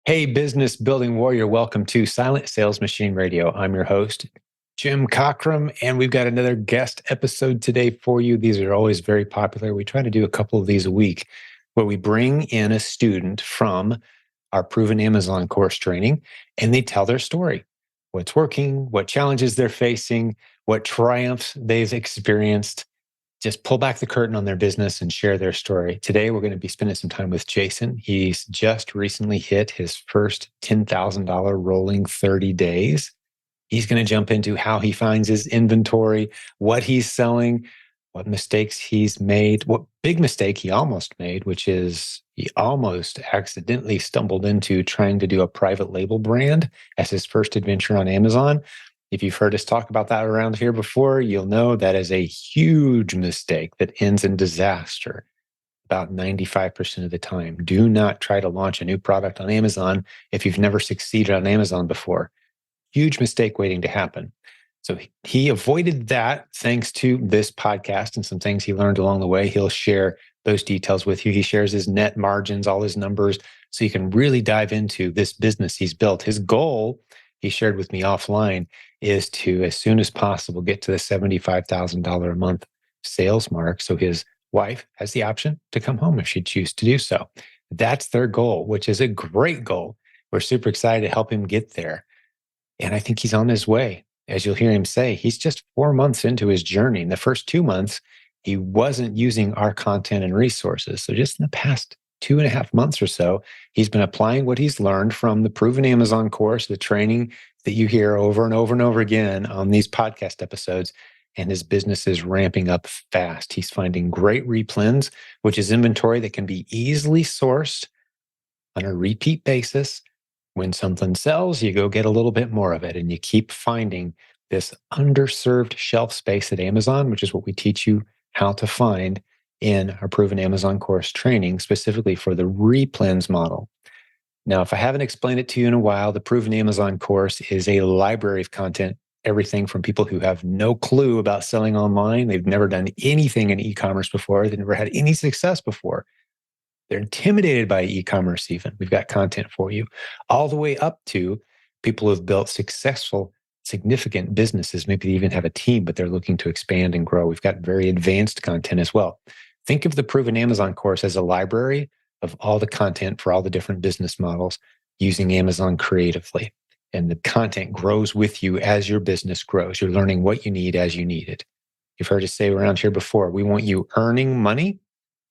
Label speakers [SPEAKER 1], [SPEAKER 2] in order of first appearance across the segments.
[SPEAKER 1] Hey, business building warrior, welcome to Silent Sales Machine Radio. I'm your host, Jim Cockrum, and we've got another guest episode today for you. These are always very popular. We try to do a couple of these a week where we bring in a student from our Proven Amazon course training and they tell their story. What's working, what challenges they're facing, what triumphs they've experienced. Just pull back the curtain on their business and share their story. Today, we're going to be spending some time with Jason. He's just recently hit his first $10,000 rolling 30 days. He's going to jump into how he finds his inventory, what he's selling, what mistakes he's made, what big mistake he almost made, which is he almost accidentally stumbled into trying to do a private label brand as his first adventure on Amazon. If you've heard us talk about that around here before, you'll know that is a huge mistake that ends in disaster about 95% of the time. Do not try to launch a new product on Amazon if you've never succeeded on Amazon before. Huge mistake waiting to happen. So he avoided that thanks to this podcast and some things he learned along the way. He'll share those details with you. He shares his net margins, all his numbers, so you can really dive into this business he's built. His goal, he shared with me offline, is to, as soon as possible, get to the $75,000 a month sales mark. So his wife has the option to come home if she chooses to do so. That's their goal, which is a great goal. We're super excited to help him get there. And I think he's on his way. As you'll hear him say, he's just 4 months into his journey. In the first 2 months, he wasn't using our content and resources. So just in the past 2.5 months or so, he's been applying what he's learned from the Proven Amazon course, the training that you hear over and over and over again on these podcast episodes. And his business is ramping up fast. He's finding great replens, which is inventory that can be easily sourced on a repeat basis. When something sells, you go get a little bit more of it, and you keep finding this underserved shelf space at Amazon, which is what we teach you how to find in our Proven Amazon course training, specifically for the Replens model. Now, if I haven't explained it to you in a while, the Proven Amazon course is a library of content, everything from people who have no clue about selling online. They've never done anything in e-commerce before. They've never had any success before. They're intimidated by e-commerce even. We've got content for you, all the way up to people who've built successful, significant businesses. Maybe they even have a team, but they're looking to expand and grow. We've got very advanced content as well. Think of the Proven Amazon course as a library of all the content for all the different business models using Amazon creatively. And the content grows with you as your business grows. You're learning what you need as you need it. You've heard us say around here before, we want you earning money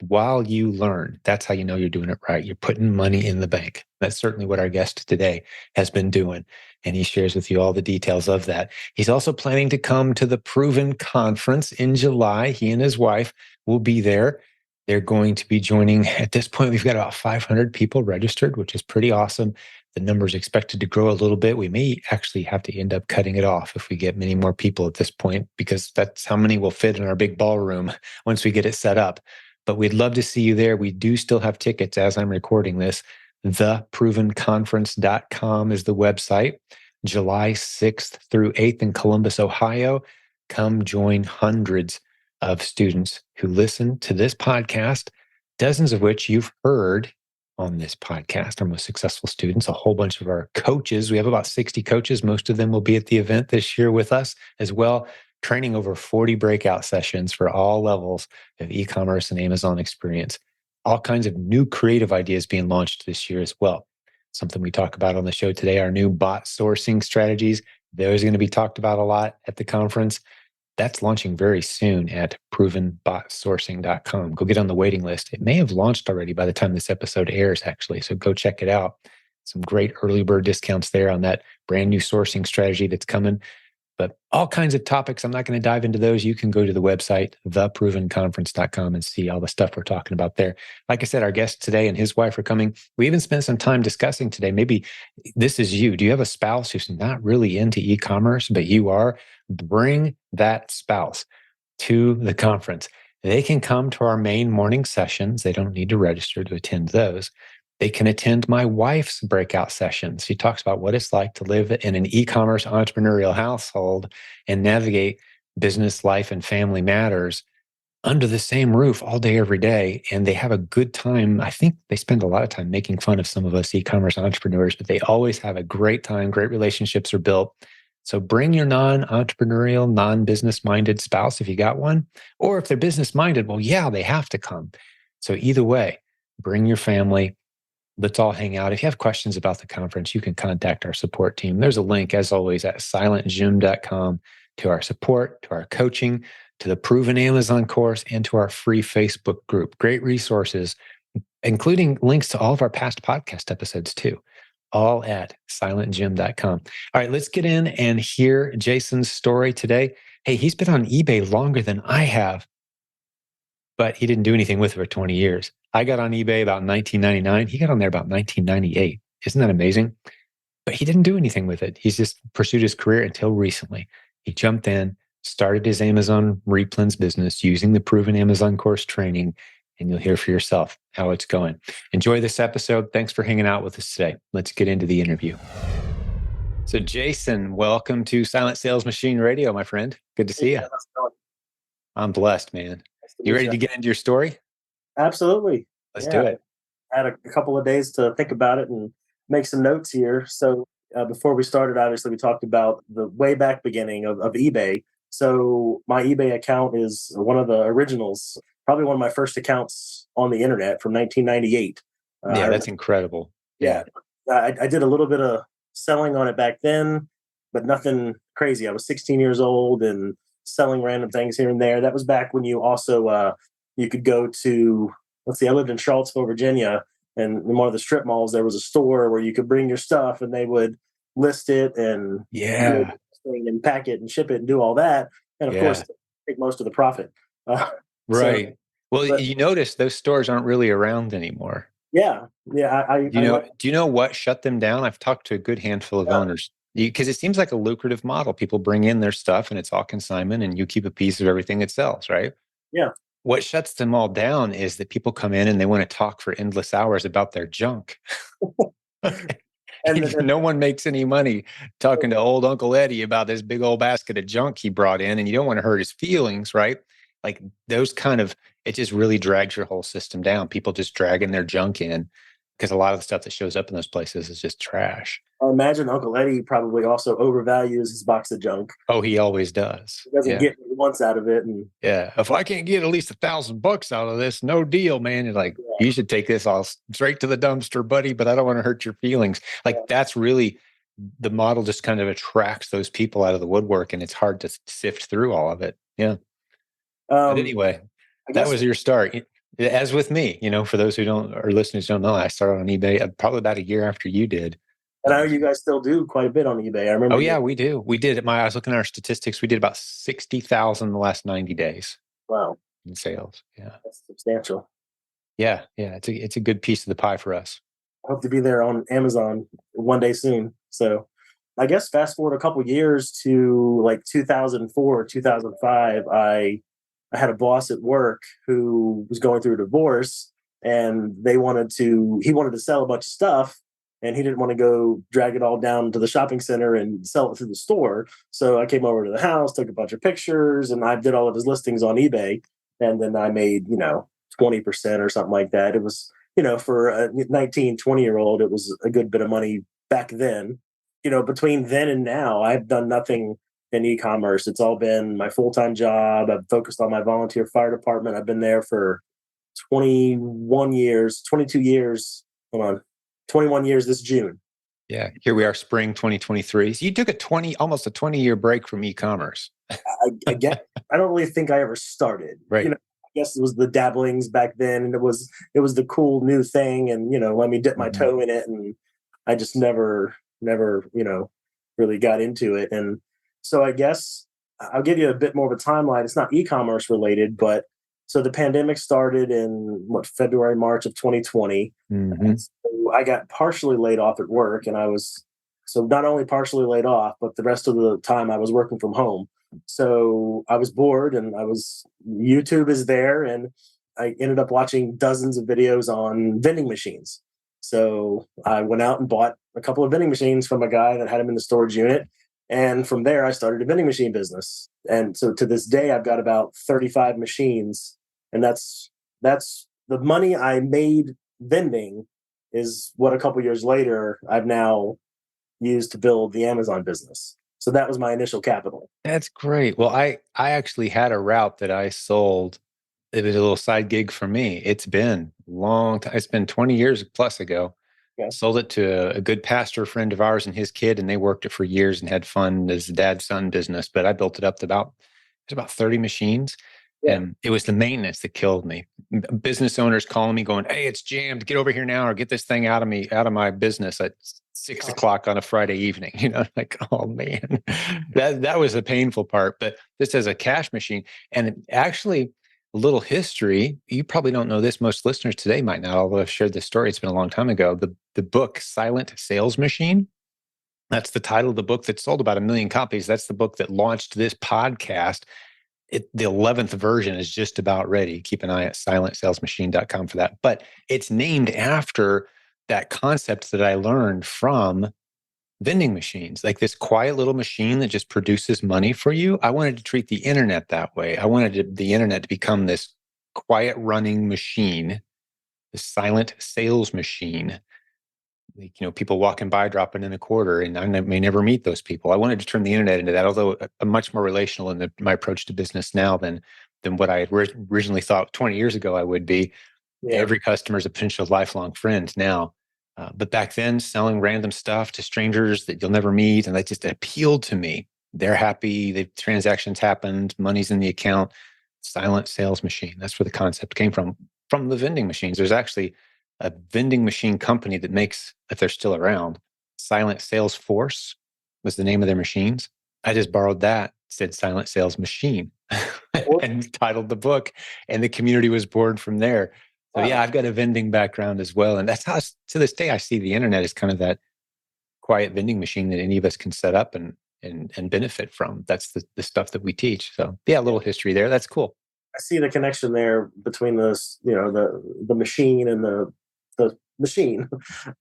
[SPEAKER 1] while you learn. That's how you know you're doing it right. You're putting money in the bank. That's certainly what our guest today has been doing. And he shares with you all the details of that. He's also planning to come to the Proven Conference in July. He and his wife will be there. They're going to be joining. At this point, we've got about 500 people registered, which is pretty awesome. The number's expected to grow a little bit. We may actually have to end up cutting it off if we get many more people at this point, because that's how many will fit in our big ballroom once we get it set up. But we'd love to see you there. We do still have tickets as I'm recording this. Theprovenconference.com is the website. July 6th through 8th in Columbus, Ohio. Come join hundreds of students who listen to this podcast, dozens of which you've heard on this podcast, our most successful students, a whole bunch of our coaches. We have about 60 coaches. Most of them will be at the event this year with us as well, training over 40 breakout sessions for all levels of e-commerce and Amazon experience. All kinds of new creative ideas being launched this year as well. Something we talk about on the show today, our new bot sourcing strategies. Those are going to be talked about a lot at the conference. That's launching very soon at provenbotsourcing.com. Go get on the waiting list. It may have launched already by the time this episode airs, actually. So go check it out. Some great early bird discounts there on that brand new sourcing strategy that's coming. But all kinds of topics. I'm not going to dive into those. You can go to the website, theprovenconference.com, and see all the stuff we're talking about there. Like I said, our guest today and his wife are coming. We even spent some time discussing today. Maybe this is you. Do you have a spouse who's not really into e-commerce, but you are? Bring that spouse to the conference. They can come to our main morning sessions. They don't need to register to attend those. They can attend my wife's breakout sessions. She talks about what it's like to live in an e-commerce entrepreneurial household and navigate business, life, and family matters under the same roof all day, every day, and they have a good time. I think they spend a lot of time making fun of some of us e-commerce entrepreneurs, but they always have a great time. Great relationships are built. So bring your non-entrepreneurial, non-business minded spouse if you got one, or if they're business minded, well, yeah, they have to come. So either way, bring your family. Let's all hang out. If you have questions about the conference, you can contact our support team. There's a link, as always, at silentjimdotcom to our support, to our coaching, to the Proven Amazon course, and to our free Facebook group. Great resources, including links to all of our past podcast episodes, too, all at silentjim.com. All right, let's get in and hear Jason's story today. Hey, he's been on eBay longer than I have, but he didn't do anything with it for 20 years. I got on eBay about 1999. He got on there about 1998. Isn't that amazing? But he didn't do anything with it. He's just pursued his career until recently. He jumped in, started his Amazon Replens business using the Proven Amazon course training, and you'll hear for yourself how it's going. Enjoy this episode. Thanks for hanging out with us today. Let's get into the interview. So, Jason, welcome to Silent Sales Machine Radio, my friend. Good to see you. I'm blessed, man. You ready to get into your story?
[SPEAKER 2] Absolutely.
[SPEAKER 1] Let's do it.
[SPEAKER 2] I had a couple of days to think about it and make some notes here. So before we started, obviously, we talked about the way back beginning of eBay. So my eBay account is one of the originals, probably one of my first accounts on the internet from 1998.
[SPEAKER 1] Yeah, that's incredible.
[SPEAKER 2] Yeah. I did a little bit of selling on it back then, but nothing crazy. I was 16 years old and selling random things here and there. That was back when you also you could go to, let's see, I lived in Charlottesville, Virginia, and in one of the strip malls there was a store where you could bring your stuff and they would list it and and pack it and ship it and do all that, and of course take most of the profit.
[SPEAKER 1] Right. So, well, you notice those stores aren't really around anymore.
[SPEAKER 2] Yeah.
[SPEAKER 1] Do you know what shut them down? I've talked to a good handful of owners, because it seems like a lucrative model. People bring in their stuff and it's all consignment and you keep a piece of everything it sells, right?
[SPEAKER 2] Yeah.
[SPEAKER 1] What shuts them all down is that people come in and they want to talk for endless hours about their junk. And no one makes any money talking to old Uncle Eddie about this big old basket of junk he brought in, and you don't want to hurt his feelings, right? Like those kind of, it just really drags your whole system down. People just dragging their junk in, because a lot of the stuff that shows up in those places is just trash.
[SPEAKER 2] I imagine Uncle Eddie probably also overvalues his box of junk.
[SPEAKER 1] Oh, he always does.
[SPEAKER 2] He doesn't get what he wants out of it. And
[SPEAKER 1] if I can't get at least $1,000 out of this, no deal, man. You're like, you should take this all straight to the dumpster, buddy, but I don't want to hurt your feelings. Like that's really, the model just kind of attracts those people out of the woodwork, and it's hard to sift through all of it. Yeah. But anyway, that was your start. As with me, for those who don't, or listeners don't know, I started on eBay probably about a year after you did.
[SPEAKER 2] And I know you guys still do quite a bit on eBay. I remember.
[SPEAKER 1] Oh yeah, we do. We did. I was looking at our statistics. We did about 60,000 in the last 90 days.
[SPEAKER 2] Wow.
[SPEAKER 1] In sales. Yeah.
[SPEAKER 2] That's substantial.
[SPEAKER 1] Yeah. It's a good piece of the pie for us.
[SPEAKER 2] I hope to be there on Amazon one day soon. So I guess fast forward a couple of years to like 2004, 2005, I had a boss at work who was going through a divorce, and he wanted to sell a bunch of stuff, and he didn't want to go drag it all down to the shopping center and sell it through the store. So I came over to the house, took a bunch of pictures, and I did all of his listings on eBay. And then I made, 20% or something like that. It was, for a 19, 20-year-old, it was a good bit of money back then. Between then and now, I've done nothing in e-commerce. It's all been my full-time job. I've focused on my volunteer fire department. I've been there for 21 years, 22 years. Hold on. 21 years this June.
[SPEAKER 1] Yeah. Here we are, spring 2023. So you took almost a 20-year break from e-commerce.
[SPEAKER 2] I don't really think I ever started.
[SPEAKER 1] Right.
[SPEAKER 2] I guess it was the dabblings back then, and it was the cool new thing, and let me dip my toe in it, and I just never really got into it. And so I guess I'll give you a bit more of a timeline. It's not e-commerce related, but so the pandemic started in February, March of 2020.
[SPEAKER 1] Mm-hmm.
[SPEAKER 2] So I got partially laid off at work, and I was not only partially laid off, but the rest of the time I was working from home. So I was bored, and YouTube is there, and I ended up watching dozens of videos on vending machines. So I went out and bought a couple of vending machines from a guy that had them in the storage unit. And from there, I started a vending machine business. And so to this day, I've got about 35 machines. And that's the money I made vending is what a couple years later I've now used to build the Amazon business. So that was my initial capital.
[SPEAKER 1] That's great. Well, I actually had a route that I sold. It was a little side gig for me. It's been a long time. It's been 20 years plus ago.
[SPEAKER 2] Okay.
[SPEAKER 1] Sold it to a good pastor friend of ours and his kid, and they worked it for years and had fun as dad-son business. But I built it up to about 30 machines.
[SPEAKER 2] Yeah.
[SPEAKER 1] And it was the maintenance that killed me. Business owners calling me going, "Hey, it's jammed. Get over here now or get this thing out of me, out of my business at 6 o'clock on a Friday evening." Like, oh man, that was the painful part. But this as a cash machine. And actually, a little history. You probably don't know this. Most listeners today might not, although I've shared this story. It's been a long time ago. The book Silent Sales Machine. That's the title of the book that sold about 1 million copies. That's the book that launched this podcast. The 11th version is just about ready. Keep an eye at silentsalesmachine.com for that. But it's named after that concept that I learned from vending machines, like this quiet little machine that just produces money for you. I wanted to treat the internet that way. I wanted the internet to become this quiet running machine, the silent sales machine. Like, people walking by dropping in a quarter, and I may never meet those people. I wanted to turn the internet into that, although I'm much more relational in my approach to business now than what I had originally thought 20 years ago I would be.
[SPEAKER 2] Yeah.
[SPEAKER 1] Every customer is a potential lifelong friend now. But back then, selling random stuff to strangers that you'll never meet, and that just appealed to me. They're happy, the transactions happened, money's in the account. Silent sales machine. That's where the concept came from the vending machines. There's actually a vending machine company that makes, if they're still around, Silent Sales Force was the name of their machines. I just borrowed that, said Silent Sales Machine, and titled the book, and the community was born from there. So yeah, I've got a vending background as well. And that's how, to this day, I see the internet as kind of that quiet vending machine that any of us can set up and benefit from. That's the stuff that we teach. So yeah, a little history there. That's cool.
[SPEAKER 2] I see the connection there between this, the machine and the machine.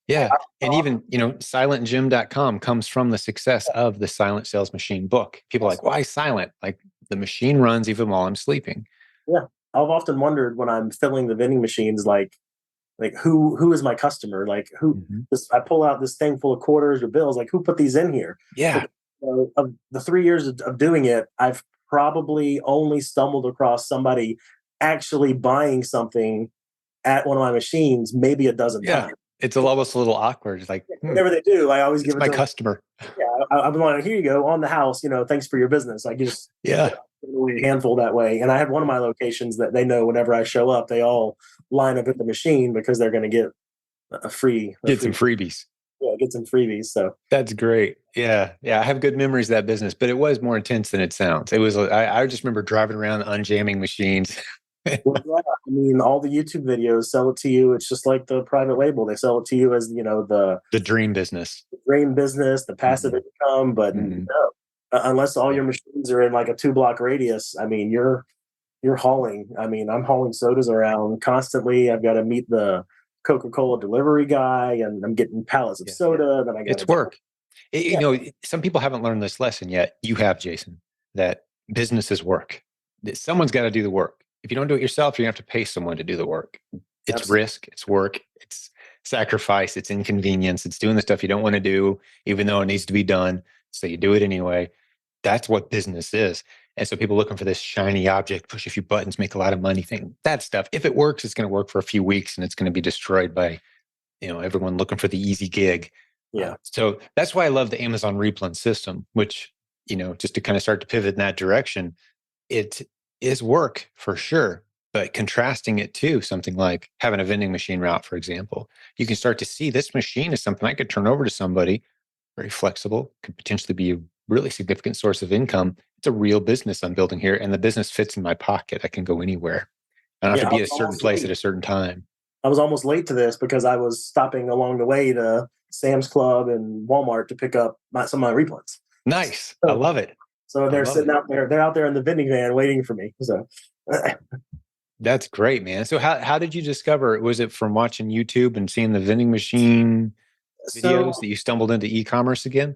[SPEAKER 1] Yeah. And even, silentjimdotcom comes from the success of the Silent Sales Machine book. People are like, why silent? Like, the machine runs even while I'm sleeping.
[SPEAKER 2] Yeah. I've often wondered when I'm filling the vending machines, like who is my customer? Like I pull out this thing full of quarters or bills, like who put these in here?
[SPEAKER 1] Yeah.
[SPEAKER 2] Of the 3 years of doing it, I've probably only stumbled across somebody actually buying something at one of my machines maybe a dozen times.
[SPEAKER 1] It's almost a little awkward. It's like,
[SPEAKER 2] whenever they do, I always give it
[SPEAKER 1] my
[SPEAKER 2] to
[SPEAKER 1] customer.
[SPEAKER 2] Yeah, I'm like, here you go on the house. Thanks for your business. I just a handful that way. And I have one of my locations that they know whenever I show up, they all line up at the machine because they're going to get
[SPEAKER 1] some freebies.
[SPEAKER 2] Yeah, get some freebies. So
[SPEAKER 1] that's great. Yeah. I have good memories of that business, but it was more intense than it sounds. It was. I just remember driving around unjamming machines.
[SPEAKER 2] Well, yeah, I mean, all the YouTube videos sell it to you. It's just like the private label. They sell it to you as the
[SPEAKER 1] dream business,
[SPEAKER 2] the passive income. But no, unless all your machines are in like a 2-block radius, I mean, you're hauling. I mean, I'm hauling sodas around constantly. I've got to meet the Coca-Cola delivery guy, and I'm getting pallets of soda. Then I got
[SPEAKER 1] it's work. Some people haven't learned this lesson yet. You have, Jason, that business is work. Someone's got to do the work. If you don't do it yourself, you have to pay someone to do the work. It's Absolutely. Risk, it's work, it's sacrifice, it's inconvenience, it's doing the stuff you don't want to do, even though it needs to be done. So you do it anyway. That's what business is. And so people looking for this shiny object, push a few buttons, make a lot of money, think that stuff. If it works, it's going to work for a few weeks and it's going to be destroyed by, everyone looking for the easy gig.
[SPEAKER 2] Yeah.
[SPEAKER 1] So that's why I love the Amazon Replens system, which, just to kind of start to pivot in that direction, it is work for sure, but contrasting it to something like having a vending machine route, for example, you can start to see this machine is something I could turn over to somebody, very flexible, could potentially be a really significant source of income. It's a real business I'm building here, and the business fits in my pocket. I can go anywhere. I don't have to be at a certain place at a certain time.
[SPEAKER 2] I was almost late to this because I was stopping along the way to Sam's Club and Walmart to pick up some of my Replens.
[SPEAKER 1] Nice. I love it.
[SPEAKER 2] So they're sitting out there. They're out there in the vending van waiting for me. So
[SPEAKER 1] that's great, man. So how did you discover? Was it from watching YouTube and seeing the vending machine videos that you stumbled into e-commerce again?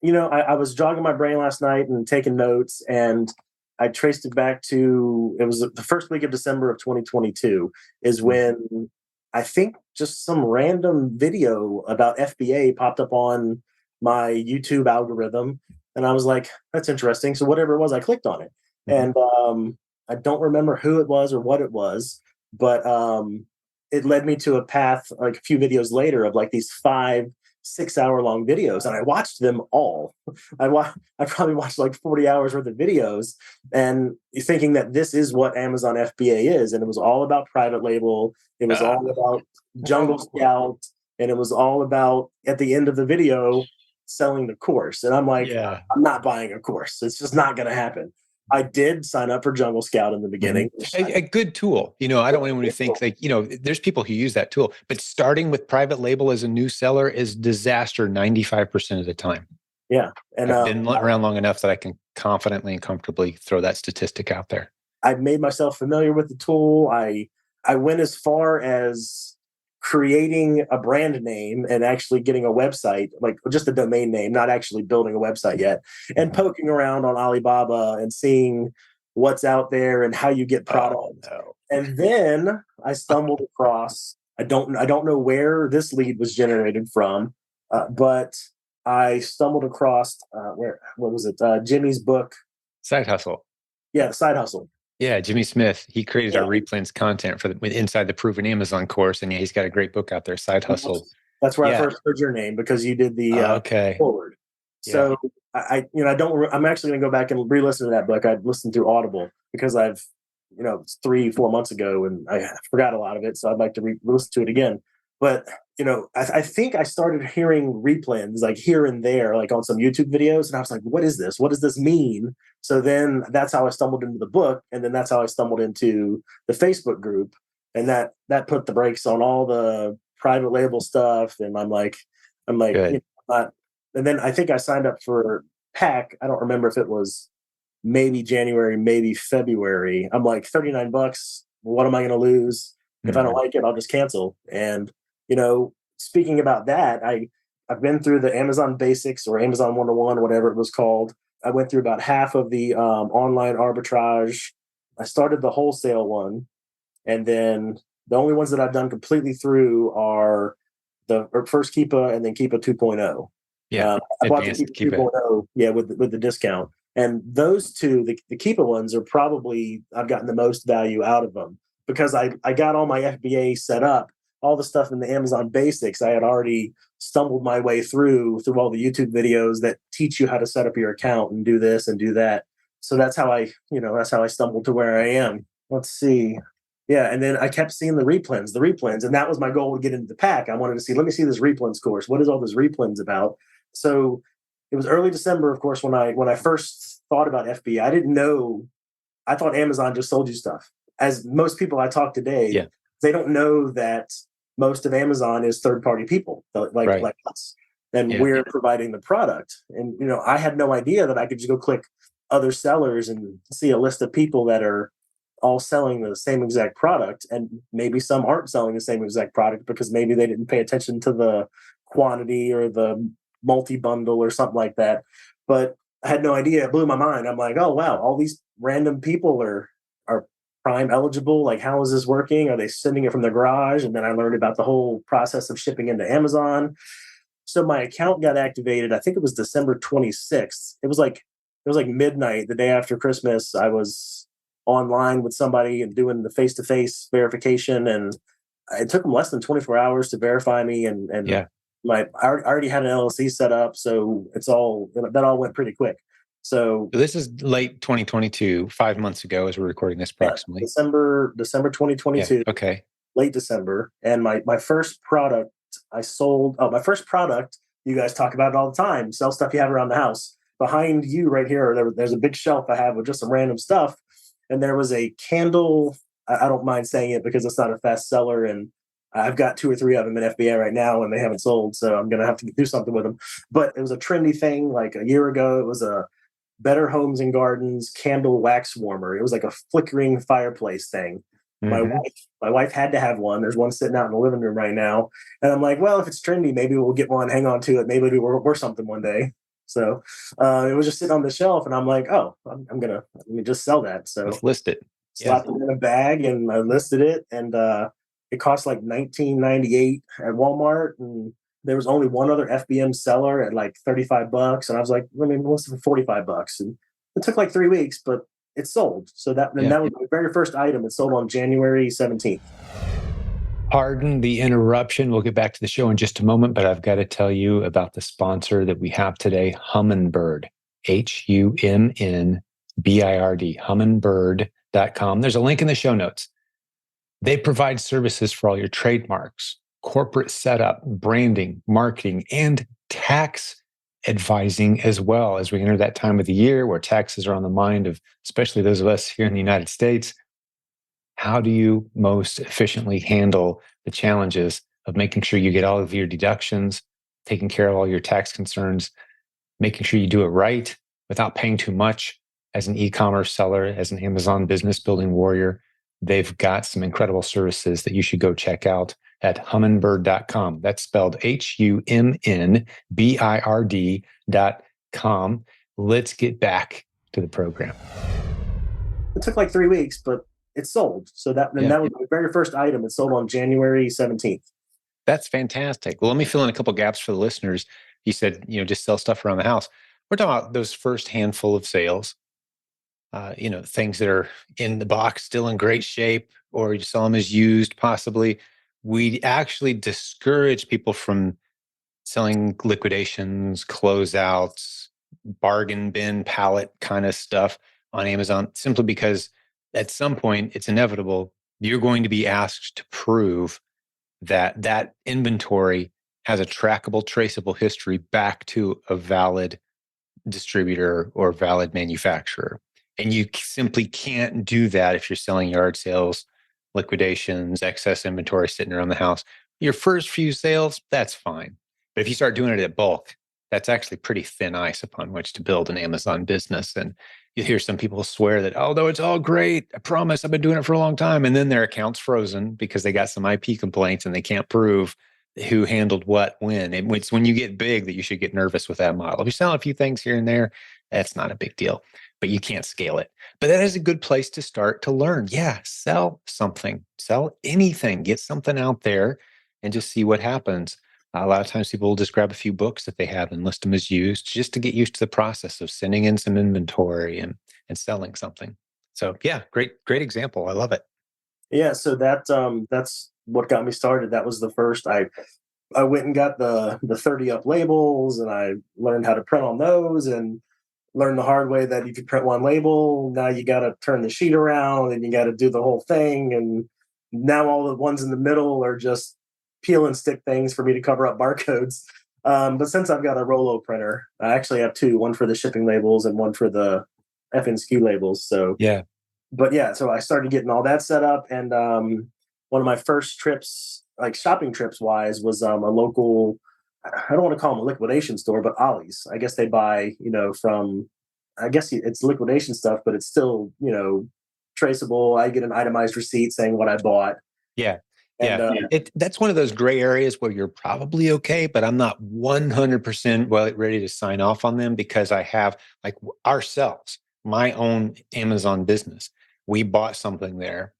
[SPEAKER 2] I was jogging my brain last night and taking notes, and I traced it back to it was the first week of December of 2022 is
[SPEAKER 1] Mhm.
[SPEAKER 2] when I think just some random video about FBA popped up on my YouTube algorithm, and I was like, "That's interesting." So whatever it was, I clicked on it,
[SPEAKER 1] Mhm.
[SPEAKER 2] and I don't remember who it was or what it was, but it led me to a path like a few videos later of like these 5 6 hour long videos, and I watched them all. I probably watched like 40 hours worth of videos, and thinking that this is what Amazon FBA is, and it was all about private label. It was
[SPEAKER 1] Uh,
[SPEAKER 2] all about Jungle Scout, and it was all about at the end of the video selling the course. And I'm like,
[SPEAKER 1] yeah.
[SPEAKER 2] I'm not buying a course. It's just not going to happen. I did sign up for Jungle Scout in the
[SPEAKER 1] Mhm.
[SPEAKER 2] beginning.
[SPEAKER 1] A good tool. I don't want anyone to think like, there's people who use that tool, but starting with private label as a new seller is disaster 95% of the time.
[SPEAKER 2] Yeah, and
[SPEAKER 1] I've been around long enough that I can confidently and comfortably throw that statistic out there.
[SPEAKER 2] I made myself familiar with the tool. I went as far as creating a brand name and actually getting a website, like just a domain name, not actually building a website yet, and
[SPEAKER 1] Mhm.
[SPEAKER 2] poking around on Alibaba and seeing what's out there and how you get
[SPEAKER 1] Oh
[SPEAKER 2] product.
[SPEAKER 1] no.
[SPEAKER 2] And then I stumbled across I don't know where this lead was generated from, but I stumbled across where what was it? Jimmy's book.
[SPEAKER 1] Side hustle.
[SPEAKER 2] Yeah, the side hustle.
[SPEAKER 1] Yeah, Jimmy Smith. He created
[SPEAKER 2] Yeah,
[SPEAKER 1] our Replens content for inside the Proven Amazon course, and yeah, he's got a great book out there, Side Hustle.
[SPEAKER 2] that's where I
[SPEAKER 1] Yeah.
[SPEAKER 2] first heard your name because you did the
[SPEAKER 1] Okay.
[SPEAKER 2] forward.
[SPEAKER 1] Yeah.
[SPEAKER 2] So I don't. I'm actually going to go back and re-listen to that book. I listened through Audible because it's 3 4 months ago and I forgot a lot of it. So I'd like to listen to it again. But I think I started hearing replens like here and there, like on some YouTube videos, and I was like, "What is this? What does this mean?" So then that's how I stumbled into the book, and then that's how I stumbled into the Facebook group, and that put the brakes on all the private label stuff. And I'm like,
[SPEAKER 1] Good.
[SPEAKER 2] not. And then I think I signed up for Pack. I don't remember if it was maybe January, maybe February. I'm like $39. What am I going to lose? If I don't
[SPEAKER 1] Mhm.
[SPEAKER 2] like it, I'll just cancel. And speaking about that, I've been through the Amazon Basics or Amazon 101, whatever it was called. I went through about half of the online arbitrage. I started the wholesale one, and then the only ones that I've done completely through are the first Keepa and then Keepa 2.0.
[SPEAKER 1] Yeah.
[SPEAKER 2] I bought the
[SPEAKER 1] Advanced.
[SPEAKER 2] Keepa
[SPEAKER 1] Keep it.
[SPEAKER 2] 2.0, yeah, with the discount. And those two, the Keepa ones, are probably I've gotten the most value out of them because I got all my FBA set up, all the stuff in the Amazon Basics. I had already stumbled my way through all the YouTube videos that teach you how to set up your account and do this and do that. So that's how I stumbled to where I am. Let's see. Yeah, and then I kept seeing the replens, and that was my goal to get into the pack. I wanted to see, let me see this replens course. What is all this replens about? So it was early December, of course, when I first thought about FB. I didn't know. I thought Amazon just sold you stuff. As most people I talk today,
[SPEAKER 1] Yeah.
[SPEAKER 2] they don't know that most of Amazon is third party people like
[SPEAKER 1] Right.
[SPEAKER 2] like us, and
[SPEAKER 1] Yeah.
[SPEAKER 2] we're providing the product. And I had no idea that I could just go click other sellers and see a list of people that are all selling the same exact product, and maybe some aren't selling the same exact product because maybe they didn't pay attention to the quantity or the multi bundle or something like that. But I had no idea. It blew my mind. I'm like, oh wow, all these random people are Prime eligible. Like, how is this working? Are they sending it from the garage? And then I learned about the whole process of shipping into Amazon. So my account got activated. I think it was December 26th. It was like midnight the day after Christmas. I was online with somebody and doing the face to face verification, and it took them less than 24 hours to verify me. And
[SPEAKER 1] Yeah.
[SPEAKER 2] I already had an LLC set up, so that all went pretty quick. So
[SPEAKER 1] So this is late 2022, 5 months ago, as we're recording this
[SPEAKER 2] yeah,
[SPEAKER 1] approximately.
[SPEAKER 2] December
[SPEAKER 1] Yeah.
[SPEAKER 2] 2022,
[SPEAKER 1] Okay.
[SPEAKER 2] late December, and my first product I sold. Oh, my first product. You guys talk about it all the time. Sell stuff you have around the house. Behind you, right here, there's a big shelf I have with just some random stuff, and there was a candle. I don't mind saying it because it's not a fast seller, and I've got two or three of them in FBA right now, and they haven't sold, so I'm gonna have to do something with them. But it was a trendy thing. Like a year ago, it was a Better Homes and Gardens candle wax warmer. It was like a flickering fireplace thing. My
[SPEAKER 1] Hmm.
[SPEAKER 2] wife, my wife had to have one. There's one sitting out in the living room right now, and I'm like, well, if it's trendy, maybe we'll get one. Hang on to it. Maybe it'll be worth something one day. So it was just sitting on the shelf, and I'm like, oh, I'm gonna let me just sell that.
[SPEAKER 1] Let's
[SPEAKER 2] So
[SPEAKER 1] list it. Yeah.
[SPEAKER 2] slapped it in a bag and I listed it, and it cost like 19.98 at Walmart, and there was only one other FBM seller at like $35, and I was like, let me list it for $45, and it took like 3 weeks, but it sold. So
[SPEAKER 1] Yeah.
[SPEAKER 2] that was my very first item. It sold on January 17th.
[SPEAKER 1] Pardon the interruption. We'll get back to the show in just a moment, but I've got to tell you about the sponsor that we have today, Humminbird, Hummnbird, humminbird.com. There's a link in the show notes. They provide services for all your trademarks, corporate setup, branding, marketing, and tax advising as well as we enter that time of the year where taxes are on the mind of especially those of us here in the United States. How do you most efficiently handle the challenges of making sure you get all of your deductions, taking care of all your tax concerns, making sure you do it right without paying too much as an e-commerce seller, as an Amazon business building warrior? They've got some incredible services that you should go check out at humminbird.com. That's spelled HUMNBIRD.com. Let's get back to the program.
[SPEAKER 2] It took like 3 weeks, but it sold. So that was my very first item. It sold on January 17th.
[SPEAKER 1] That's fantastic. Well, let me fill in a couple gaps for the listeners. You said, just sell stuff around the house. We're talking about those first handful of sales, things that are in the box, still in great shape, or you sell them as used, possibly. We actually discourage people from selling liquidations, closeouts, bargain bin pallet kind of stuff on Amazon, simply because at some point it's inevitable. You're going to be asked to prove that inventory has a trackable, traceable history back to a valid distributor or valid manufacturer. And you simply can't do that if you're selling yard sales, liquidations, excess inventory sitting around the house. Your first few sales, that's fine. But if you start doing it at bulk, that's actually pretty thin ice upon which to build an Amazon business. And you hear some people swear that, although it's all great, I promise I've been doing it for a long time. And then their account's frozen because they got some IP complaints and they can't prove who handled what when. And it's when you get big that you should get nervous with that model. If you're selling a few things here and there, that's not a big deal, but you can't scale it. But that is a good place to start to learn. Yeah, sell something, sell anything, get something out there and just see what happens. A lot of times people will just grab a few books that they have and list them as used just to get used to the process of sending in some inventory and selling something. So yeah, great example. I love it.
[SPEAKER 2] Yeah, so that's what got me started. That was the first. I went and got the 30 up labels, and I learned how to print on those, and learned the hard way that if you print one label, now you got to turn the sheet around and you got to do the whole thing. And now all the ones in the middle are just peel and stick things for me to cover up barcodes. But since I've got a Rolo printer, I actually have two, one for the shipping labels and one for the FNSKU labels. So
[SPEAKER 1] Yeah.
[SPEAKER 2] but yeah, so I started getting all that set up, and one of my first trips, like shopping trips wise, was a local. I don't want to call them a liquidation store, but Ollie's. I guess they buy, from. I guess it's liquidation stuff, but it's still, traceable. I get an itemized receipt saying what I bought.
[SPEAKER 1] Yeah.
[SPEAKER 2] And
[SPEAKER 1] Yeah. That's one of those gray areas where you're probably okay, but I'm not 100% ready to sign off on them because I have like ourselves, my own Amazon business. We bought something there.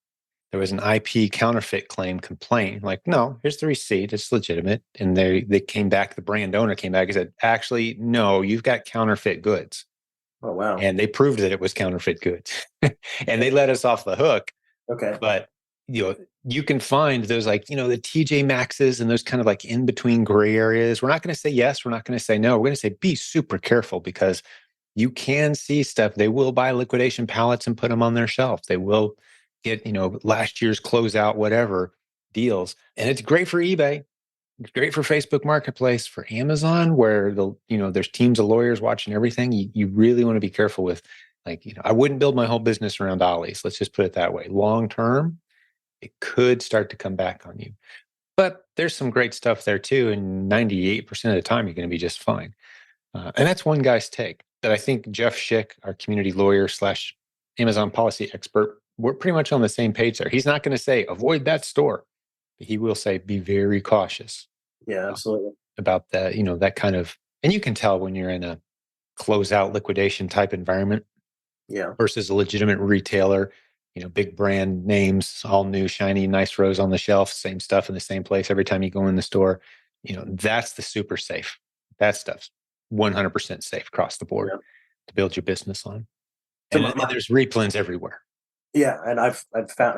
[SPEAKER 1] There was an IP counterfeit claim complaint. Like, no, here's the receipt. It's legitimate. And they came back, the brand owner came back and said, actually, no, you've got counterfeit goods.
[SPEAKER 2] oh wow,
[SPEAKER 1] And they proved that it was counterfeit goods. And they let us off the hook.
[SPEAKER 2] okay,
[SPEAKER 1] But you can find those like, the TJ Maxxes and those kind of like in between gray areas. We're not going to say yes. We're not going to say no. We're going to say be super careful because you can see stuff. They will buy liquidation pallets and put them on their shelf. They will get, last year's closeout, whatever deals. And it's great for eBay. It's great for Facebook Marketplace. For Amazon, where there's teams of lawyers watching everything. You really want to be careful with, like, I wouldn't build my whole business around Ollie's. Let's just put it that way. Long term, it could start to come back on you. But there's some great stuff there too. And 98% of the time, you're going to be just fine. And that's one guy's take that I think Jeff Schick, our community lawyer / Amazon policy expert, we're pretty much on the same page there. He's not going to say, avoid that store. But he will say, be very cautious.
[SPEAKER 2] yeah, absolutely.
[SPEAKER 1] About that, that kind of, and you can tell when you're in a closeout liquidation type environment
[SPEAKER 2] Yeah.
[SPEAKER 1] versus a legitimate retailer, big brand names, all new, shiny, nice rows on the shelf, same stuff in the same place every time you go in the store. That's the super safe. That stuff's 100% safe across the board
[SPEAKER 2] Yeah.
[SPEAKER 1] to build your business on.
[SPEAKER 2] So
[SPEAKER 1] And there's replens everywhere.
[SPEAKER 2] yeah, and I've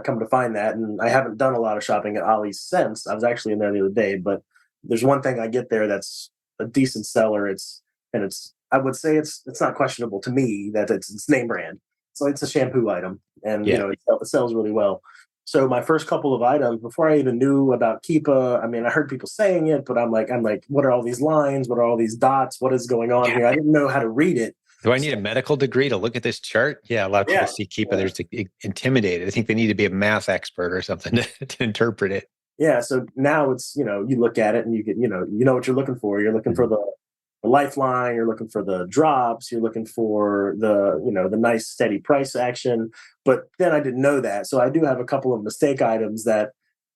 [SPEAKER 2] come to find that, and I haven't done a lot of shopping at Ollie's since. I was actually in there the other day, but there's one thing I get there that's a decent seller. It's I would say it's not questionable to me that it's name brand. So it's a shampoo item, and
[SPEAKER 1] Yeah.
[SPEAKER 2] it sells really well. So my first couple of items, before I even knew about Keepa, I mean, I heard people saying it, but I'm like, what are all these lines? What are all these dots? What is going on here? I didn't know how to read it.
[SPEAKER 1] Do I need a medical degree to look at this chart? Yeah, a lot of people see Keepa. They're intimidated. I think they need to be a math expert or something to interpret it.
[SPEAKER 2] Yeah, so now it's you look at it and you get you know what you're looking for. You're looking for the lifeline. You're looking for the drops. You're looking for the nice steady price action. But then I didn't know that, so I do have a couple of mistake items that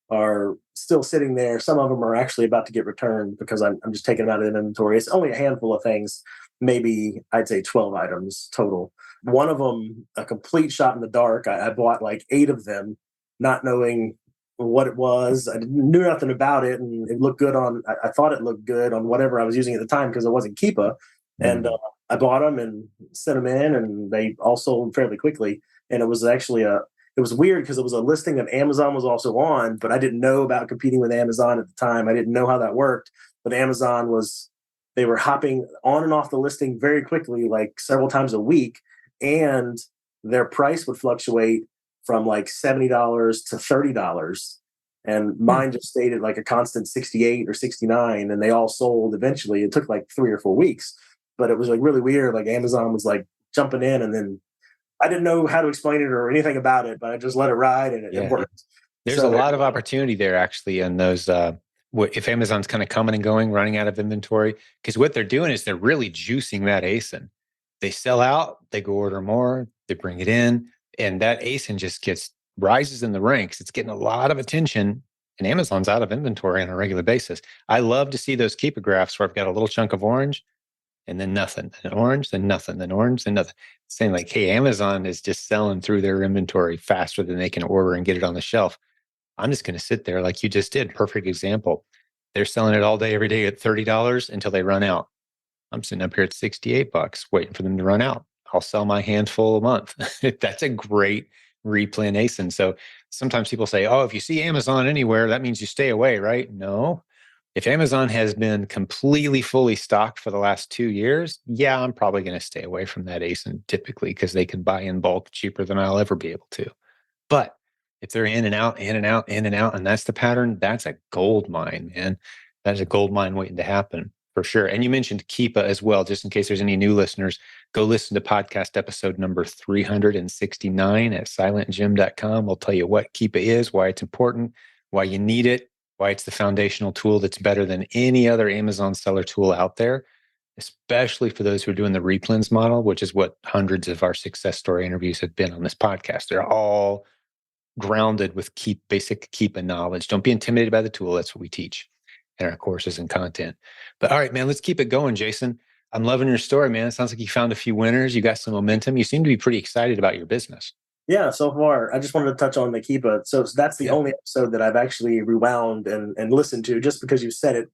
[SPEAKER 2] are still sitting there. Some of them are actually about to get returned because I'm just taking them out of the inventory. It's only a handful of things, maybe I'd say 12 items total. One of them, a complete shot in the dark. I bought like 8 of them, not knowing what it was. I knew nothing about it, and it looked good on. I thought it looked good on whatever I was using at the time because it wasn't Keepa, and I bought them and sent them in, and they all sold fairly quickly. And it was actually it was weird because it was a listing that Amazon was also on, but I didn't know about competing with Amazon at the time. I didn't know how that worked, but they were hopping on and off the listing very quickly, like several times a week, and their price would fluctuate from like $70 to $30. And mine just stayed at like a constant 68 or 69, and they all sold eventually. It took like 3 or 4 weeks, but it was like really weird. Like Amazon was like jumping in, and then I didn't know how to explain it or anything about it, but I just let it ride, and it worked.
[SPEAKER 1] There's a lot of opportunity there actually in those. If Amazon's kind of coming and going, running out of inventory, because what they're doing is they're really juicing that ASIN. They sell out, they go order more, they bring it in, and that ASIN just rises in the ranks. It's getting a lot of attention, and Amazon's out of inventory on a regular basis. I love to see those Keepa graphs where I've got a little chunk of orange and then nothing, then orange, then nothing, then orange, then nothing. Saying like, hey, Amazon is just selling through their inventory faster than they can order and get it on the shelf. I'm just going to sit there like you just did. Perfect example. They're selling it all day, every day at $30 until they run out. I'm sitting up here at $68, waiting for them to run out. I'll sell my handful a month. That's a great replan ASIN. So sometimes people say, oh, if you see Amazon anywhere, that means you stay away, right? No. If Amazon has been completely fully stocked for the last 2 years, yeah, I'm probably going to stay away from that ASIN typically because they can buy in bulk cheaper than I'll ever be able to. But if they're in and out, in and out, in and out, and that's the pattern, that's a gold mine, man. That's a gold mine waiting to happen for sure. And you mentioned Keepa as well, just in case there's any new listeners, go listen to podcast episode number 369 at silentjimdotcom. We'll tell you what Keepa is, why it's important, why you need it, why it's the foundational tool that's better than any other Amazon seller tool out there, especially for those who are doing the Replens model, which is what hundreds of our success story interviews have been on this podcast. They're all grounded with basic Keepa knowledge. Don't be intimidated by the tool. That's what we teach in our courses and content. But all right, man, let's keep it going, Jason. I'm loving your story, man. It sounds like you found a few winners. You got some momentum. You seem to be pretty excited about your business.
[SPEAKER 2] Yeah, so far, I just wanted to touch on the Keepa. So that's the only episode that I've actually rewound and listened to just because you said it,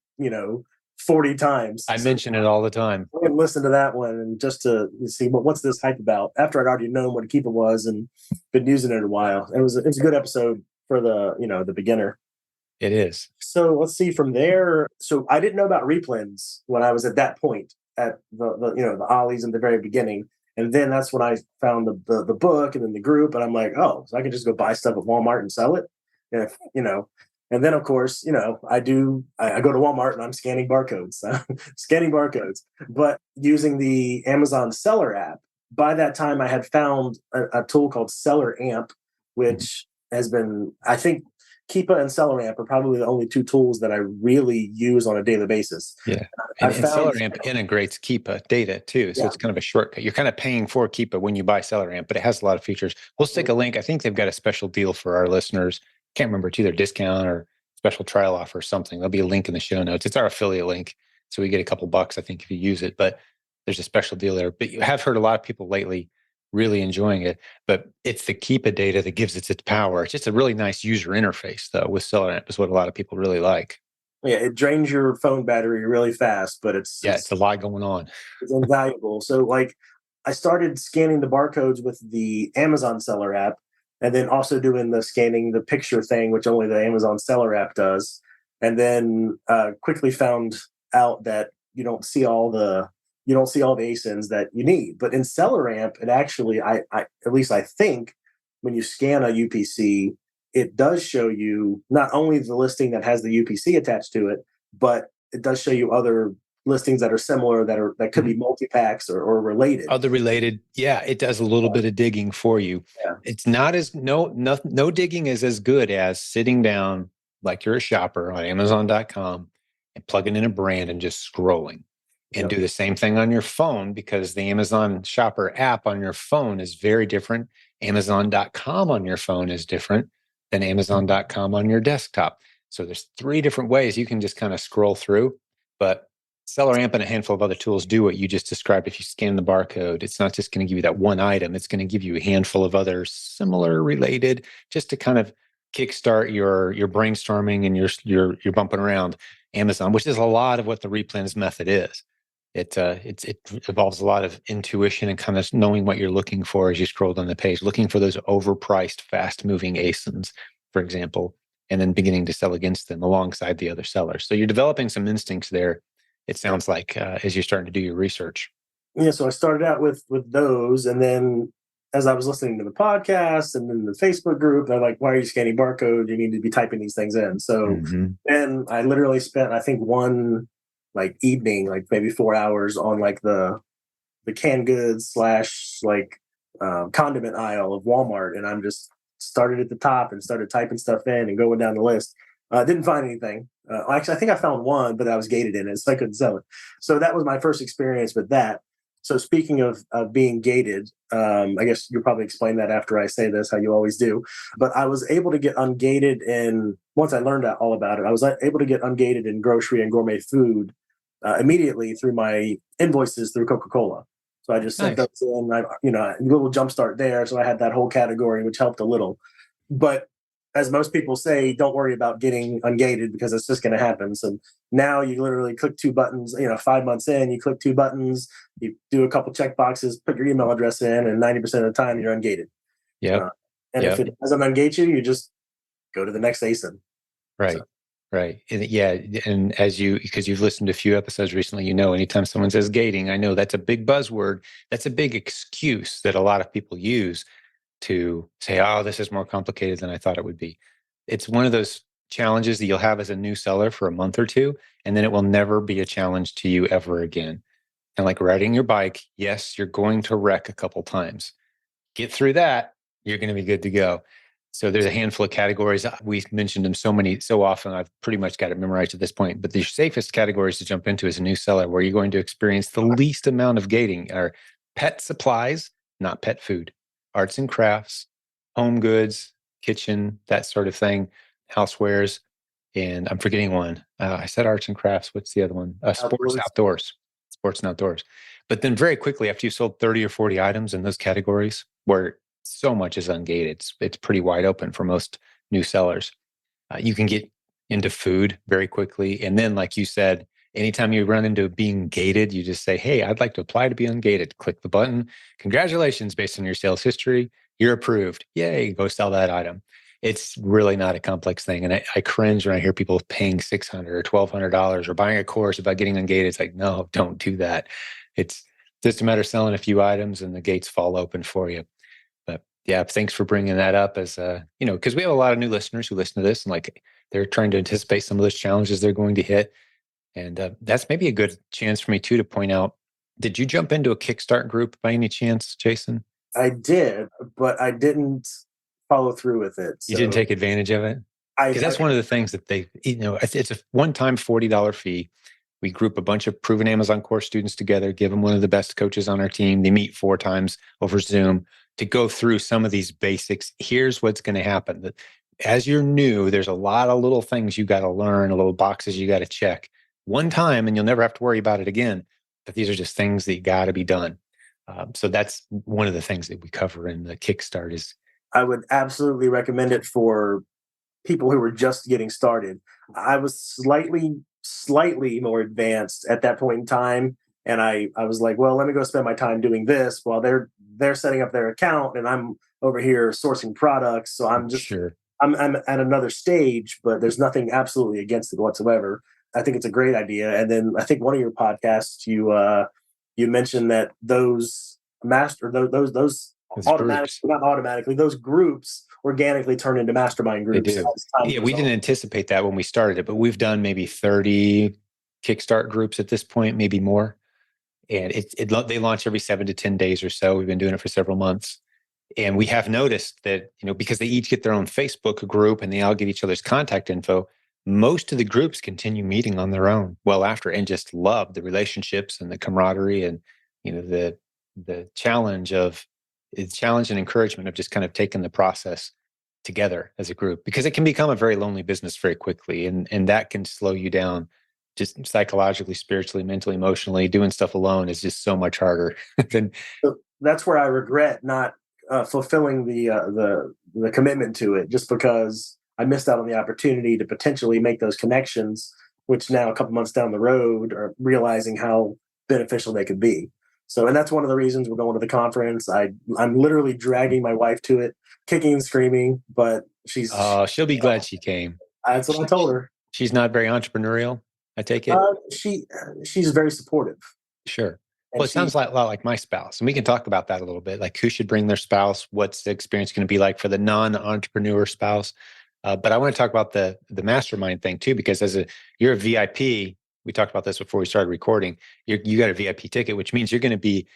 [SPEAKER 2] 40 times.
[SPEAKER 1] I mention it all the time.
[SPEAKER 2] I would listen to that one and just to see what's this hype about after I'd already known what a Keepa was and been using it a while. It was a good episode for the beginner.
[SPEAKER 1] It is.
[SPEAKER 2] So let's see from there. So I didn't know about Replens when I was at that point at the Ollie's in the very beginning. And then that's when I found the book and then the group, and I'm like, oh, so I can just go buy stuff at Walmart and sell it. And then of course, I go to Walmart and I'm scanning barcodes, but using the Amazon seller app. By that time I had found a tool called Seller Amp, which has been, I think, Keepa and Seller Amp are probably the only 2 tools that I really use on a daily basis.
[SPEAKER 1] Yeah. And Seller Amp integrates Keepa data too. So it's kind of a shortcut. You're kind of paying for Keepa when you buy Seller Amp, but it has a lot of features. We'll stick a link. I think they've got a special deal for our listeners. Can't remember, it's either discount or special trial offer or something. There'll be a link in the show notes. It's our affiliate link. So we get a couple bucks, I think, if you use it. But there's a special deal there. But you have heard a lot of people lately really enjoying it. But it's the Keepa data that gives it its power. It's just a really nice user interface, though, with SellerAmp is what a lot of people really like.
[SPEAKER 2] Yeah, it drains your phone battery really fast, but
[SPEAKER 1] Yeah, it's a lot going on.
[SPEAKER 2] it's invaluable. So like I started scanning the barcodes with the Amazon seller app and then also doing the scanning the picture thing, which only the Amazon seller app does. And then quickly found out that you don't see all the ASINs that you need. But in seller amp, it actually I at least I think when you scan a UPC, it does show you not only the listing that has the UPC attached to it, but it does show you other listings that are similar that could be multi-packs or related.
[SPEAKER 1] Other related, yeah, it does a little bit of digging for you.
[SPEAKER 2] Yeah.
[SPEAKER 1] It's not as no digging is as good as sitting down like you're a shopper on Amazon.com and plugging in a brand and just scrolling. And
[SPEAKER 2] Yep.
[SPEAKER 1] do the same thing on your phone, because the Amazon shopper app on your phone is very different. Amazon.com on your phone is different than Amazon.com on your desktop. So there's 3 different ways you can just kind of scroll through. But SellerAmp and a handful of other tools do what you just described. If you scan the barcode, it's not just going to give you that one item. It's going to give you a handful of other similar related, just to kind of kickstart your brainstorming and your bumping around Amazon, which is a lot of what the Replens method is. It involves a lot of intuition and kind of knowing what you're looking for as you scroll down the page, looking for those overpriced, fast-moving ASINs, for example, and then beginning to sell against them alongside the other sellers. So you're developing some instincts there, it sounds like, as you're starting to do your research.
[SPEAKER 2] Yeah, so I started out with those, and then as I was listening to the podcast and then the Facebook group, they're like, "Why are you scanning barcode? You need to be typing these things in." So then I literally spent, I think, one like evening, like maybe 4 hours on like the canned goods slash like condiment aisle of Walmart, and I'm just started at the top and started typing stuff in and going down the list. Didn't find anything. Actually, I think I found one, but I was gated in it, so I couldn't sell it. So that was my first experience with that. So speaking of being gated, I guess you'll probably explain that after I say this, how you always do. But I was able to get ungated in, once I learned all about it, I was able to get ungated in grocery and gourmet food immediately through my invoices through Coca-Cola. So I just sent
[SPEAKER 1] Nice.
[SPEAKER 2] those in, a little jump start there. So I had that whole category, which helped a little. But as most people say, don't worry about getting ungated because it's just going to happen. So now you literally click 2 buttons, 5 months in, you click 2 buttons, you do a couple check boxes, put your email address in, and 90% of the time you're ungated.
[SPEAKER 1] Yep.
[SPEAKER 2] And if it doesn't ungate you, you just go to the next ASIN.
[SPEAKER 1] Right.
[SPEAKER 2] So.
[SPEAKER 1] Right. And and because you've listened to a few episodes recently, anytime someone says gating, I know that's a big buzzword. That's a big excuse that a lot of people use to say, oh, this is more complicated than I thought it would be. It's one of those challenges that you'll have as a new seller for a month or two, and then it will never be a challenge to you ever again. And like riding your bike, yes, you're going to wreck a couple times. Get through that, you're going to be good to go. So there's a handful of categories. We've mentioned them so often, I've pretty much got it memorized at this point. But the safest categories to jump into as a new seller, where you're going to experience the least amount of gating, are pet supplies, not pet food, arts and crafts, home goods, kitchen, that sort of thing, housewares, and I'm forgetting one. I said arts and crafts. What's the other one? Sports and outdoors. But then very quickly, after you sold 30 or 40 items in those categories, where so much is ungated, it's pretty wide open for most new sellers. You can get into food very quickly. And then, like you said, anytime you run into being gated, you just say, hey, I'd like to apply to be ungated. Click the button. Congratulations, based on your sales history, you're approved. Yay, go sell that item. It's really not a complex thing. And I cringe when I hear people paying $600 or $1,200 or buying a course about getting ungated. It's like, no, don't do that. It's just a matter of selling a few items and the gates fall open for you. But yeah, thanks for bringing that up as because we have a lot of new listeners who listen to this and like they're trying to anticipate some of those challenges they're going to hit. And that's maybe a good chance for me too to point out, did you jump into a Kickstart group by any chance, Jason?
[SPEAKER 2] I did, but I didn't follow through with it.
[SPEAKER 1] You didn't take advantage of it? Because that's one of the things that it's a one-time $40 fee. We group a bunch of proven Amazon course students together, give them one of the best coaches on our team. They meet 4 times over Zoom to go through some of these basics. Here's what's going to happen. As you're new, there's a lot of little things you got to learn, little boxes you got to check one time, and you'll never have to worry about it again. but these are just things that got to be done. So that's one of the things that we cover in the Kickstart is
[SPEAKER 2] I would absolutely recommend it for people who were just getting started. I was slightly more advanced at that point in time. And I was like, well, let me go spend my time doing this while they're setting up their account and I'm over here sourcing products. So
[SPEAKER 1] sure.
[SPEAKER 2] I'm at another stage, but there's nothing absolutely against it whatsoever. I think it's a great idea. And then I think one of your podcasts, you mentioned that those master those
[SPEAKER 1] Those
[SPEAKER 2] automatically,
[SPEAKER 1] groups.
[SPEAKER 2] not automatically, those groups organically turn into mastermind
[SPEAKER 1] They
[SPEAKER 2] groups
[SPEAKER 1] do.
[SPEAKER 2] as time
[SPEAKER 1] Yeah,
[SPEAKER 2] goes
[SPEAKER 1] we
[SPEAKER 2] on.
[SPEAKER 1] didn't anticipate that when we started it, but we've done maybe 30 Kickstart groups at this point, maybe more. And they launch every 7 to 10 days or so. We've been doing it for several months. And we have noticed that, because they each get their own Facebook group and they all get each other's contact info, most of the groups continue meeting on their own well after and just love the relationships and the camaraderie and, the challenge and encouragement of just kind of taking the process together as a group because it can become a very lonely business very quickly and that can slow you down just psychologically, spiritually, mentally, emotionally. Doing stuff alone is just so much harder than
[SPEAKER 2] So that's where I regret not fulfilling the commitment to it, just because I missed out on the opportunity to potentially make those connections, which now a couple months down the road are realizing how beneficial they could be. So, and that's one of the reasons we're going to the conference. I'm literally dragging my wife to it, kicking and screaming, but
[SPEAKER 1] she'll be glad she came.
[SPEAKER 2] that's what I told her.
[SPEAKER 1] She's not very entrepreneurial, I take it.
[SPEAKER 2] She's very supportive,
[SPEAKER 1] Sure. Well,
[SPEAKER 2] and
[SPEAKER 1] it sounds like a lot like my spouse, and we can talk about that a little bit. Like, who should bring their spouse? What's the experience going to be like for the non-entrepreneur spouse? But I want to talk about the mastermind thing too, because you're a VIP. We talked about this before we started recording. You got a VIP ticket, which means you're going to be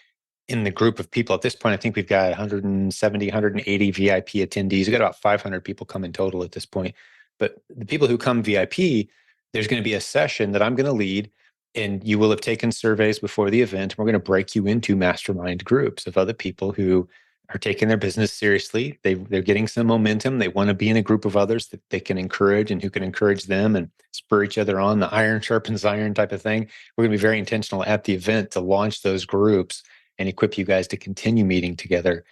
[SPEAKER 1] in the group of people. At this point, I think we've got 170, 180 VIP attendees. We've got about 500 people come in total at this point. But the people who come VIP, there's going to be a session that I'm going to lead, and you will have taken surveys before the event. We're going to break you into mastermind groups of other people who are taking their business seriously. They're getting some momentum. They want to be in a group of others that they can encourage and who can encourage them and spur each other on. The iron sharpens iron type of thing. We're going to be very intentional at the event to launch those groups and equip you guys to continue meeting together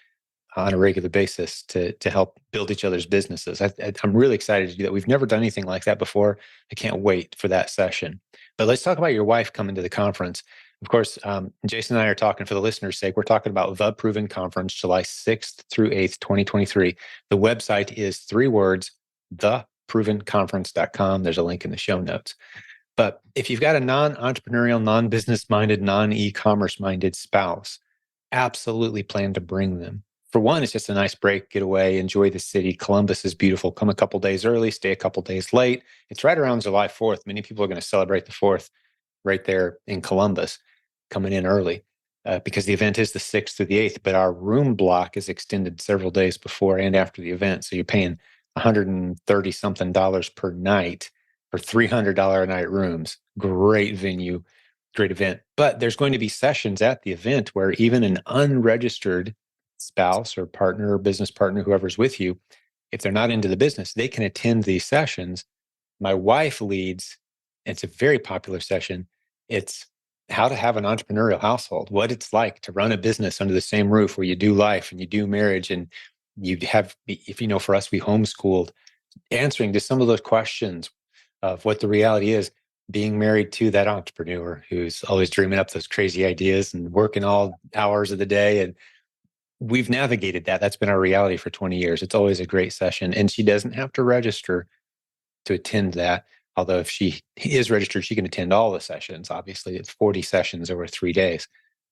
[SPEAKER 1] on a regular basis to help build each other's businesses. I'm really excited to do that. We've never done anything like that before. I can't wait for that session. But let's talk about your wife coming to the conference. Of course, Jason and I are talking for the listeners' sake. We're talking about The Proven Conference, July 6th through 8th, 2023. The website is 3 words, theprovenconference.com. There's a link in the show notes. But if you've got a non-entrepreneurial, non-business minded, non-e-commerce minded spouse, absolutely plan to bring them. For one, it's just a nice break, get away, enjoy the city. Columbus is beautiful. Come a couple days early, stay a couple days late. It's right around July 4th. Many people are going to celebrate the 4th right there in Columbus, coming in early because the event is the 6th through the 8th, but our room block is extended several days before and after the event. So you're paying $130 something per night for $300 a night rooms. Great venue, great event. But there's going to be sessions at the event where even an unregistered spouse or partner or business partner, whoever's with you, if they're not into the business, they can attend these sessions. My wife leads, it's a very popular session. It's how to have an entrepreneurial household, what it's like to run a business under the same roof where you do life and you do marriage and you have, if for us, we homeschooled, answering to some of those questions of what the reality is being married to that entrepreneur who's always dreaming up those crazy ideas and working all hours of the day. And we've navigated that. That's been our reality for 20 years. It's always a great session. And she doesn't have to register to attend that. Although if she is registered, she can attend all the sessions. Obviously, it's 40 sessions over 3 days.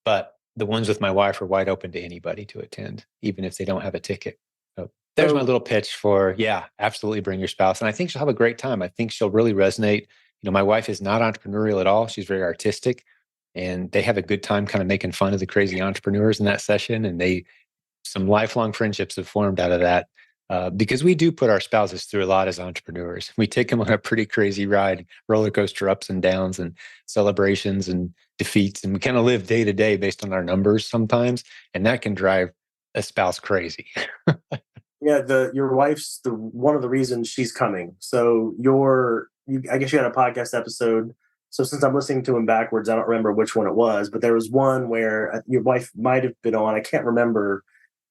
[SPEAKER 1] But the ones with my wife are wide open to anybody to attend, even if they don't have a ticket. So there's my
[SPEAKER 2] So,
[SPEAKER 1] little pitch for, yeah, absolutely bring your spouse. And I think she'll have a great time. I think she'll really resonate. My wife is not entrepreneurial at all. She's very artistic. And they have a good time kind of making fun of the crazy entrepreneurs in that session. And some lifelong friendships have formed out of that because we do put our spouses through a lot as entrepreneurs. We take them on a pretty crazy ride, roller coaster ups and downs and celebrations and defeats. And we kind of live day to day based on our numbers sometimes. And that can drive a spouse crazy.
[SPEAKER 2] yeah, your wife's the one of the reasons she's coming. So I guess you had a podcast episode So since I'm listening to them backwards, I don't remember which one it was, but there was one where your wife might have been on. I can't remember.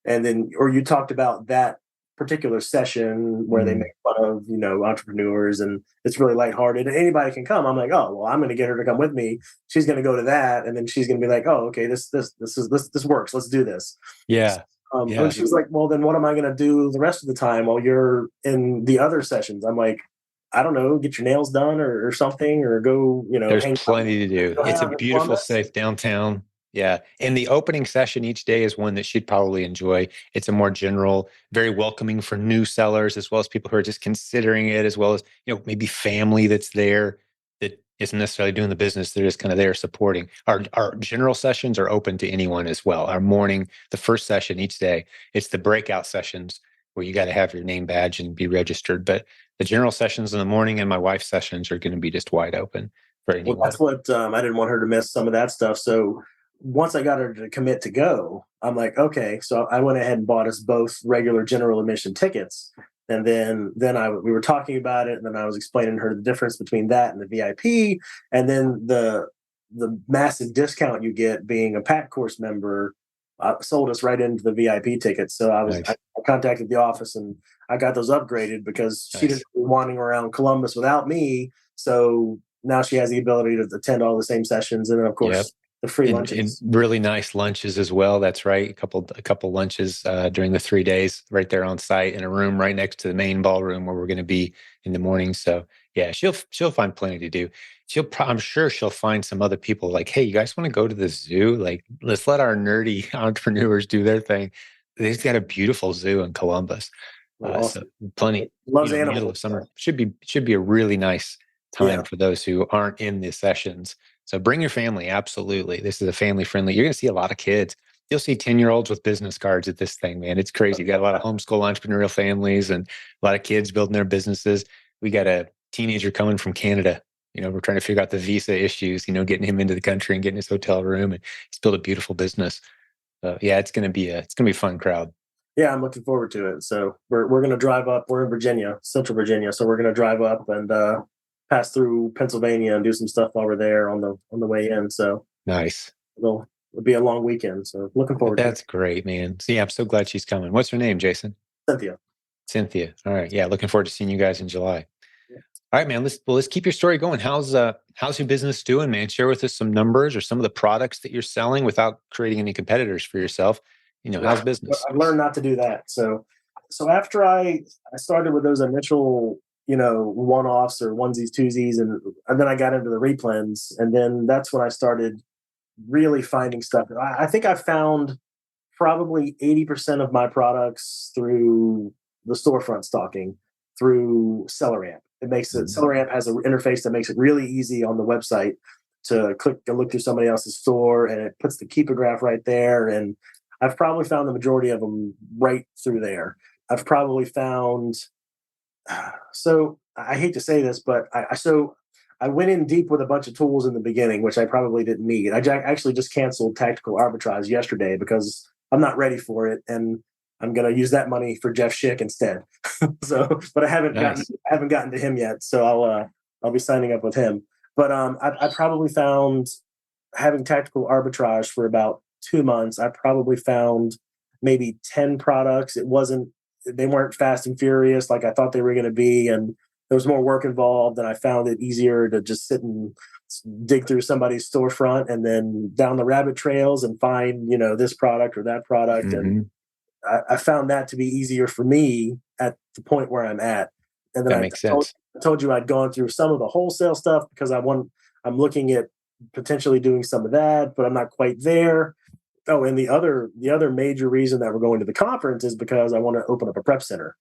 [SPEAKER 2] And then, or you talked about that particular session where they
[SPEAKER 1] Mm.
[SPEAKER 2] make fun of, entrepreneurs, and it's really lighthearted and anybody can come. I'm like, oh, well, I'm going to get her to come with me. She's going to go to that. And then she's going to be like, oh, okay, this works. Let's do this.
[SPEAKER 1] Yeah.
[SPEAKER 2] And
[SPEAKER 1] Yeah.
[SPEAKER 2] she was like, well, then what am I going to do the rest of the time while you're in the other sessions? I'm like, I don't know, get your nails done or something, or go,
[SPEAKER 1] There's
[SPEAKER 2] hang out,
[SPEAKER 1] plenty to do.
[SPEAKER 2] go hang
[SPEAKER 1] It's a
[SPEAKER 2] out in
[SPEAKER 1] beautiful,
[SPEAKER 2] Columbus.
[SPEAKER 1] safe downtown. Yeah. And the opening session each day is one that she'd probably enjoy. It's a more general, very welcoming for new sellers, as well as people who are just considering it, as well as, maybe family that's there that isn't necessarily doing the business. They're just kind of there supporting. Our general sessions are open to anyone as well. Our morning, the first session each day, it's the breakout sessions where you got to have your name badge and be registered. But the general sessions in the morning and my wife's sessions are going to be just wide open for
[SPEAKER 2] Well,
[SPEAKER 1] anyone.
[SPEAKER 2] that's what I didn't want her to miss some of that stuff. So once I got her to commit to go, I'm like, okay. So I went ahead and bought us both regular general admission tickets. And then we were talking about it, and then I was explaining to her the difference between that and the VIP, and then the massive discount you get being a pack course member sold us right into the VIP tickets. So I
[SPEAKER 1] Nice.
[SPEAKER 2] contacted the office and I got those upgraded because she didn't
[SPEAKER 1] Nice.
[SPEAKER 2] be wandering around Columbus without me. So now she has the ability to attend all the same sessions, and then of
[SPEAKER 1] Yep.
[SPEAKER 2] course the free
[SPEAKER 1] And
[SPEAKER 2] lunches.
[SPEAKER 1] really nice lunches as well. That's right. A couple lunches during the 3 days right there on site in a room right next to the main ballroom where we're going to be in the morning. So yeah, she'll find plenty to do. I'm sure she'll find some other people like, hey, you guys want to go to the zoo? Like, let's let our nerdy entrepreneurs do their thing. They've got a beautiful zoo in Columbus.
[SPEAKER 2] Well,
[SPEAKER 1] So
[SPEAKER 2] awesome.
[SPEAKER 1] plenty,
[SPEAKER 2] Loves
[SPEAKER 1] middle of
[SPEAKER 2] animals.
[SPEAKER 1] summer
[SPEAKER 2] So,
[SPEAKER 1] should be a really nice
[SPEAKER 2] yeah.
[SPEAKER 1] time for those who aren't in the sessions. So bring your family. Absolutely. This is a family friendly. You're going to see a lot of kids. You'll see 10-year-olds with business cards at this thing, man. It's crazy. You got a lot of homeschool entrepreneurial families and a lot of kids building their businesses. We got a teenager coming from Canada. We're trying to figure out the visa issues, getting him into the country and getting his hotel room. And he's built a beautiful business. Yeah, it's gonna be a fun crowd.
[SPEAKER 2] Yeah, I'm looking forward to it. So we're gonna drive up. We're in Virginia, Central Virginia, so we're gonna drive up and pass through Pennsylvania and do some stuff while we're there on the way in. So
[SPEAKER 1] Nice.
[SPEAKER 2] it'll be a long weekend. So looking forward to it.
[SPEAKER 1] That's great, man. So yeah, I'm so glad she's coming. What's her name, Jason?
[SPEAKER 2] Cynthia.
[SPEAKER 1] Cynthia. All right. Yeah, looking forward to seeing you guys in July.
[SPEAKER 2] Yeah.
[SPEAKER 1] All right, man. Let's keep your story going. How's your business doing, man? Share with us some numbers or some of the products that you're selling without creating any competitors for yourself. How's business?
[SPEAKER 2] I've learned not to do that. So after I started with those initial one offs or onesies twosies, and then I got into the replens, and then that's when I started really finding stuff. I think I found probably 80% of my products through the storefront stocking through SellerAmp.
[SPEAKER 1] Mhm.
[SPEAKER 2] SellerAmp has an interface that makes it really easy on the website to click and look through somebody else's store, and it puts the keeper graph right there. And I've probably found the majority of them right through there. I've probably found, so I hate to say this, but I went in deep with a bunch of tools in the beginning, which I probably didn't need. Actually just canceled tactical arbitrage yesterday because I'm not ready for it, and I'm going to use that money for Jeff Schick instead. But I
[SPEAKER 1] Nice.
[SPEAKER 2] haven't gotten to him yet, so I'll be signing up with him. But I probably found, having tactical arbitrage for about 2 months, I probably found maybe 10 products. They weren't fast and furious like I thought they were going to be. And there was more work involved, and I found it easier to just sit and dig through somebody's storefront and then down the rabbit trails and find, this product or that product. And
[SPEAKER 1] Hmm.
[SPEAKER 2] I found that to be easier for me at the point where I'm at. And then
[SPEAKER 1] That makes sense.
[SPEAKER 2] I told you I'd gone through some of the wholesale stuff because I'm looking at potentially doing some of that, but I'm not quite there. Oh, and the other major reason that we're going to the conference is because I want to open up a prep center.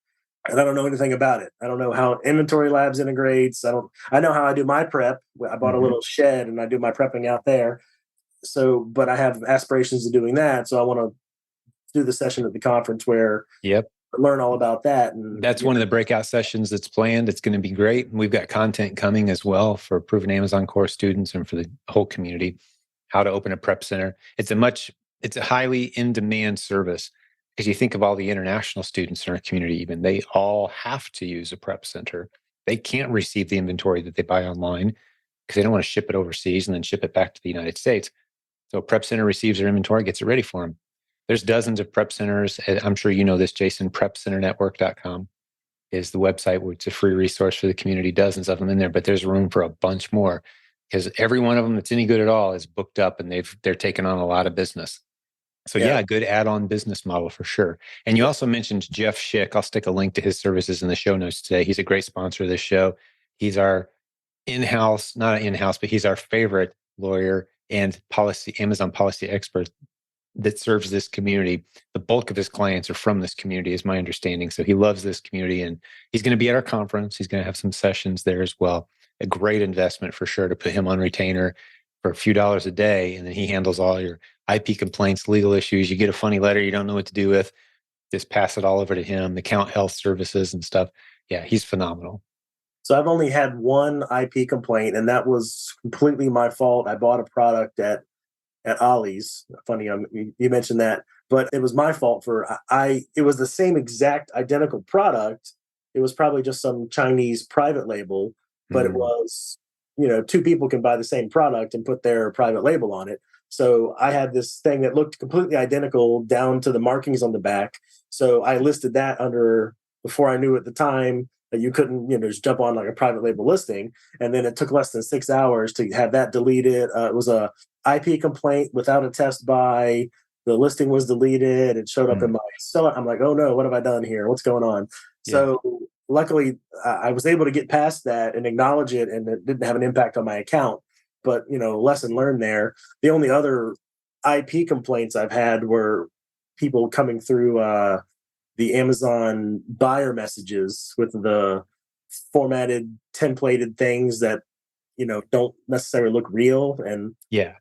[SPEAKER 2] And I don't know anything about it. I don't know how Inventory Labs integrates. I know how I do my prep. I bought a
[SPEAKER 1] Hmm.
[SPEAKER 2] little shed and I do my prepping out there. So, but I have aspirations of doing that. So I want to do the session at the conference where
[SPEAKER 1] Yep.
[SPEAKER 2] I learn all about that. And
[SPEAKER 1] That's one of the breakout sessions that's planned. It's going to be great. We've got content coming as well for proven Amazon course students and for the whole community. How to open a prep center. It's a highly in demand service because you think of all the international students in our community, even they all have to use a prep center. They can't receive the inventory that they buy online because they don't want to ship it overseas and then ship it back to the United States. So Prep Center receives their inventory, gets it ready for them. There's dozens of prep centers. I'm sure you know this, Jason. PrepCenterNetwork.com is the website where it's a free resource for the community, dozens of them in there, but there's room for a bunch more because every one of them that's any good at all is booked up and they're taking on a lot of business. So
[SPEAKER 2] Yeah.
[SPEAKER 1] yeah, good add-on business model for sure. And you also mentioned Jeff Schick. I'll stick a link to his services in the show notes today. He's a great sponsor of this show. He's our in-house, not in-house, but he's our favorite lawyer and Amazon policy expert that serves this community. The bulk of his clients are from this community, is my understanding. So he loves this community, and he's going to be at our conference. He's going to have some sessions there as well. A great investment for sure to put him on retainer for a few dollars a day, and then he handles all your IP complaints, legal issues. You get a funny letter you don't know what to do with, just pass it all over to him. Account health services and stuff. Yeah, he's phenomenal.
[SPEAKER 2] So I've only had one IP complaint, and that was completely my fault. I bought a product at Ollie's. Funny, you mentioned that, but it was my fault for I. It was the same exact identical product. It was probably just some Chinese private label, but it was, two people can buy the same product and put their private label on it. So I had this thing that looked completely identical down to the markings on the back. So I listed that under, before I knew at the time that you couldn't, just jump on like a private label listing. And then it took less than 6 hours to have that deleted. It was a IP complaint without a test buy. The listing was deleted. It showed up in my seller. I'm like, oh no, what have I done here? What's going on? Yeah. So luckily, I was able to get past that and acknowledge it, and it didn't have an impact on my account. But lesson learned there. The only other IP complaints I've had were people coming through the Amazon buyer messages with the formatted, templated things that don't necessarily look real. And
[SPEAKER 1] yeah,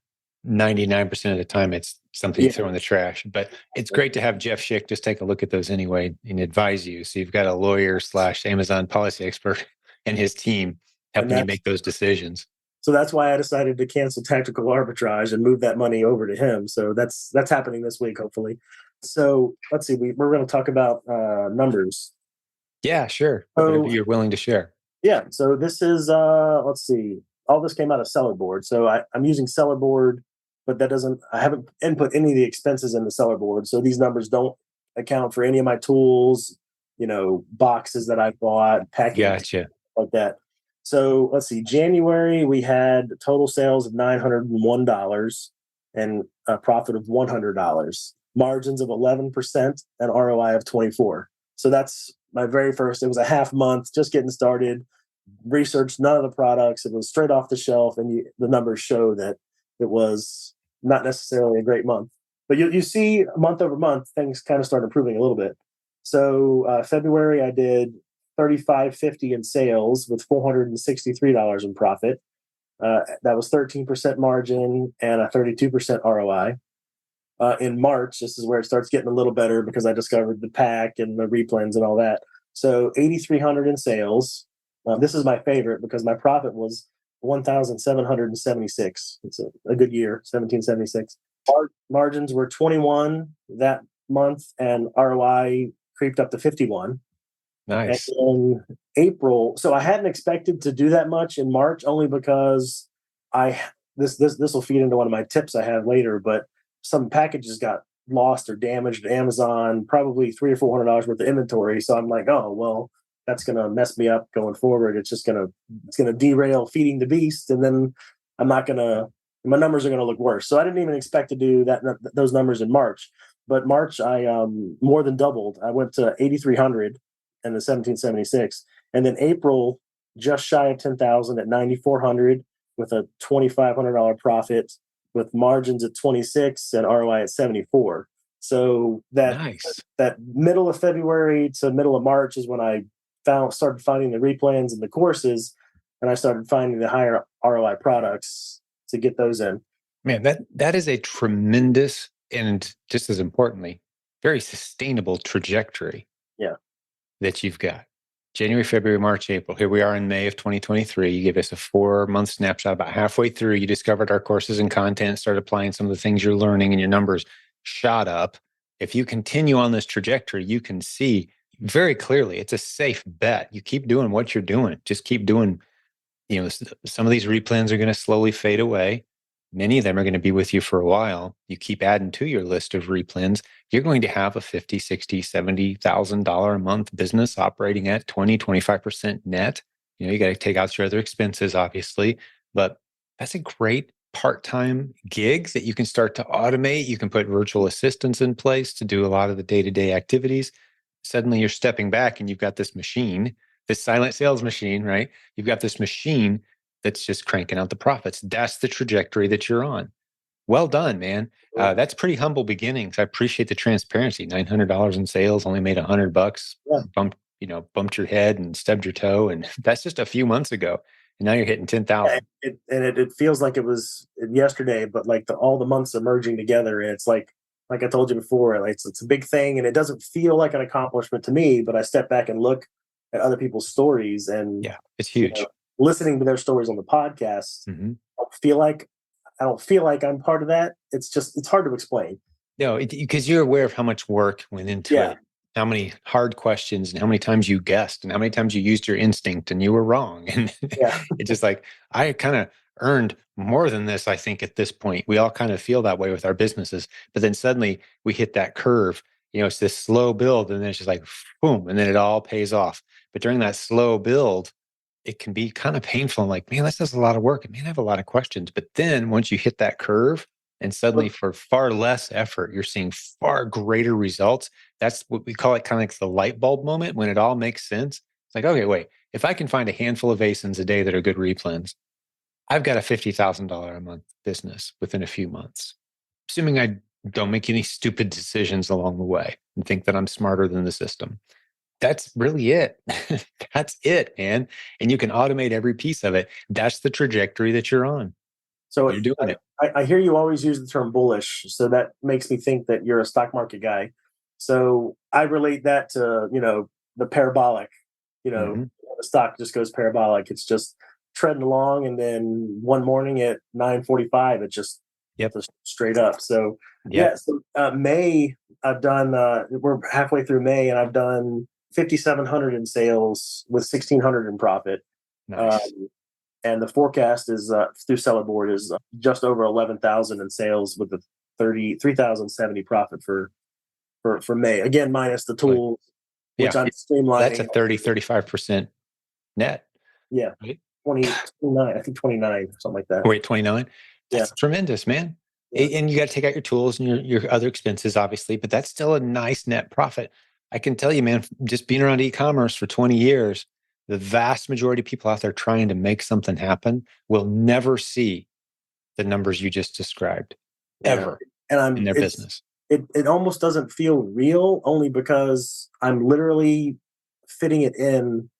[SPEAKER 1] 99% of the time it's something you throw in the trash. But it's great to have Jeff Schick just take a look at those anyway and advise you. So you've got a lawyer / Amazon policy expert and his team helping you make those decisions.
[SPEAKER 2] So that's why I decided to cancel tactical arbitrage and move that money over to him. So that's happening this week, hopefully. So let's see, we're going to talk about numbers.
[SPEAKER 1] Yeah, sure. Whatever you're willing to share.
[SPEAKER 2] Yeah. So this is, let's see, all this came out of Sellerboard. So I'm using Sellerboard, but I haven't input any of the expenses in the Sellerboard. So these numbers don't account for any of my tools, boxes that I bought, packaging, like that. So let's see, January, we had total sales of $901 and a profit of $100, margins of 11% and ROI of 24. So that's my very first, it was a half month, just getting started, researched none of the products. It was straight off the shelf, and the numbers show that it was not necessarily a great month. But you see month over month, things kind of start improving a little bit. So February, I did $35.50 in sales with $463 in profit. That was 13% margin and a 32% ROI. In March, this is where it starts getting a little better because I discovered the pack and the Replens and all that. So $8,300 in sales. This is my favorite because my profit was $1,776. It's a good year, 1776. Margins were 21 that month, and ROI creeped up to 51.
[SPEAKER 1] Nice.
[SPEAKER 2] And in April, so I hadn't expected to do that much in March, only because this will feed into one of my tips I have later, but some packages got lost or damaged at Amazon, probably $300 or $400 worth of inventory. So I'm like, oh, well, that's going to mess me up going forward. It's going to derail feeding the beast. And then my numbers are going to look worse. So I didn't even expect to do those numbers in March, but March, I more than doubled. I went to 8,300 and the 1776. And then April, just shy of 10,000 at 9,400 with a $2,500 profit, with margins at 26 and ROI at 74. So that middle of February to middle of March is when I started finding the replans and the courses, and I started finding the higher ROI products to get those in.
[SPEAKER 1] Man, that is a tremendous and, just as importantly, very sustainable trajectory.
[SPEAKER 2] Yeah.
[SPEAKER 1] That you've got. January, February, March, April. Here we are in May of 2023. You gave us a 4-month snapshot. About halfway through, you discovered our courses and content, started applying some of the things you're learning, and your numbers shot up. If you continue on this trajectory, you can see very clearly it's a safe bet. You keep doing what you're doing. Just keep doing Some of these replens are going to slowly fade away. Many of them are going to be with you for a while. You keep adding to your list of replens, you're going to have a 50, 60, $70,000 a month business operating at 20, 25% net. You got to take out your other expenses, obviously, but that's a great part-time gig that you can start to automate. You can put virtual assistants in place to do a lot of the day-to-day activities. Suddenly you're stepping back and you've got this machine, this silent sales machine, right? You've got this machine that's just cranking out the profits. That's the trajectory that you're on. Well done, man. That's pretty humble beginnings. I appreciate the transparency. $900 in sales, only made $100.
[SPEAKER 2] Yeah.
[SPEAKER 1] Bumped your head and stubbed your toe, and that's just a few months ago. And now you're hitting 10,000.
[SPEAKER 2] It feels like it was yesterday, but like all the months are merging together, and it's like I told you before, like it's a big thing, and it doesn't feel like an accomplishment to me. But I step back and look at other people's stories, and
[SPEAKER 1] yeah, it's huge.
[SPEAKER 2] Listening to their stories on the podcast,
[SPEAKER 1] mm-hmm.
[SPEAKER 2] I don't feel like I'm part of that. It's hard to explain.
[SPEAKER 1] No, because you're aware of how much work went into it, how many hard questions and how many times you guessed and how many times you used your instinct and you were wrong. And it's just like, I kind of earned more than this, I think, at this point. We all kind of feel that way with our businesses. But then suddenly we hit that curve. It's this slow build and then it's just like, boom, and then it all pays off. But during that slow build, it can be kind of painful. I'm like, man, this is a lot of work. I mean, I have a lot of questions. But then once you hit that curve, and suddenly for far less effort, you're seeing far greater results. That's what we call it, kind of like the light bulb moment when it all makes sense. It's like, okay, wait, if I can find a handful of ASINs a day that are good replens, I've got a $50,000 a month business within a few months, assuming I don't make any stupid decisions along the way and think that I'm smarter than the system. That's really it. That's it, man. And you can automate every piece of it. That's the trajectory that you're on.
[SPEAKER 2] So
[SPEAKER 1] you're doing it.
[SPEAKER 2] I hear you always use the term bullish. So that makes me think that you're a stock market guy. So I relate that to, the parabolic,
[SPEAKER 1] Mm-hmm.
[SPEAKER 2] the stock just goes parabolic. It's just treading along. And then one morning at 9:45, it just straight up. So May, I've done, we're halfway through May and I've done 5,700 in sales with 1,600 in profit.
[SPEAKER 1] Nice.
[SPEAKER 2] And the forecast is through Sellerboard is just over 11,000 in sales with the 3,070 profit for May. Again, minus the tools, which I'm streamlining.
[SPEAKER 1] That's a 35% net.
[SPEAKER 2] Yeah. Right? 29, I think 29, something like that.
[SPEAKER 1] Wait, 29? That's tremendous, man. Yeah. And you got to take out your tools and your other expenses, obviously, but that's still a nice net profit. I can tell you, man, just being around e-commerce for 20 years, the vast majority of people out there trying to make something happen will never see the numbers you just described, ever, in their business.
[SPEAKER 2] It almost doesn't feel real, only because I'm literally fitting it in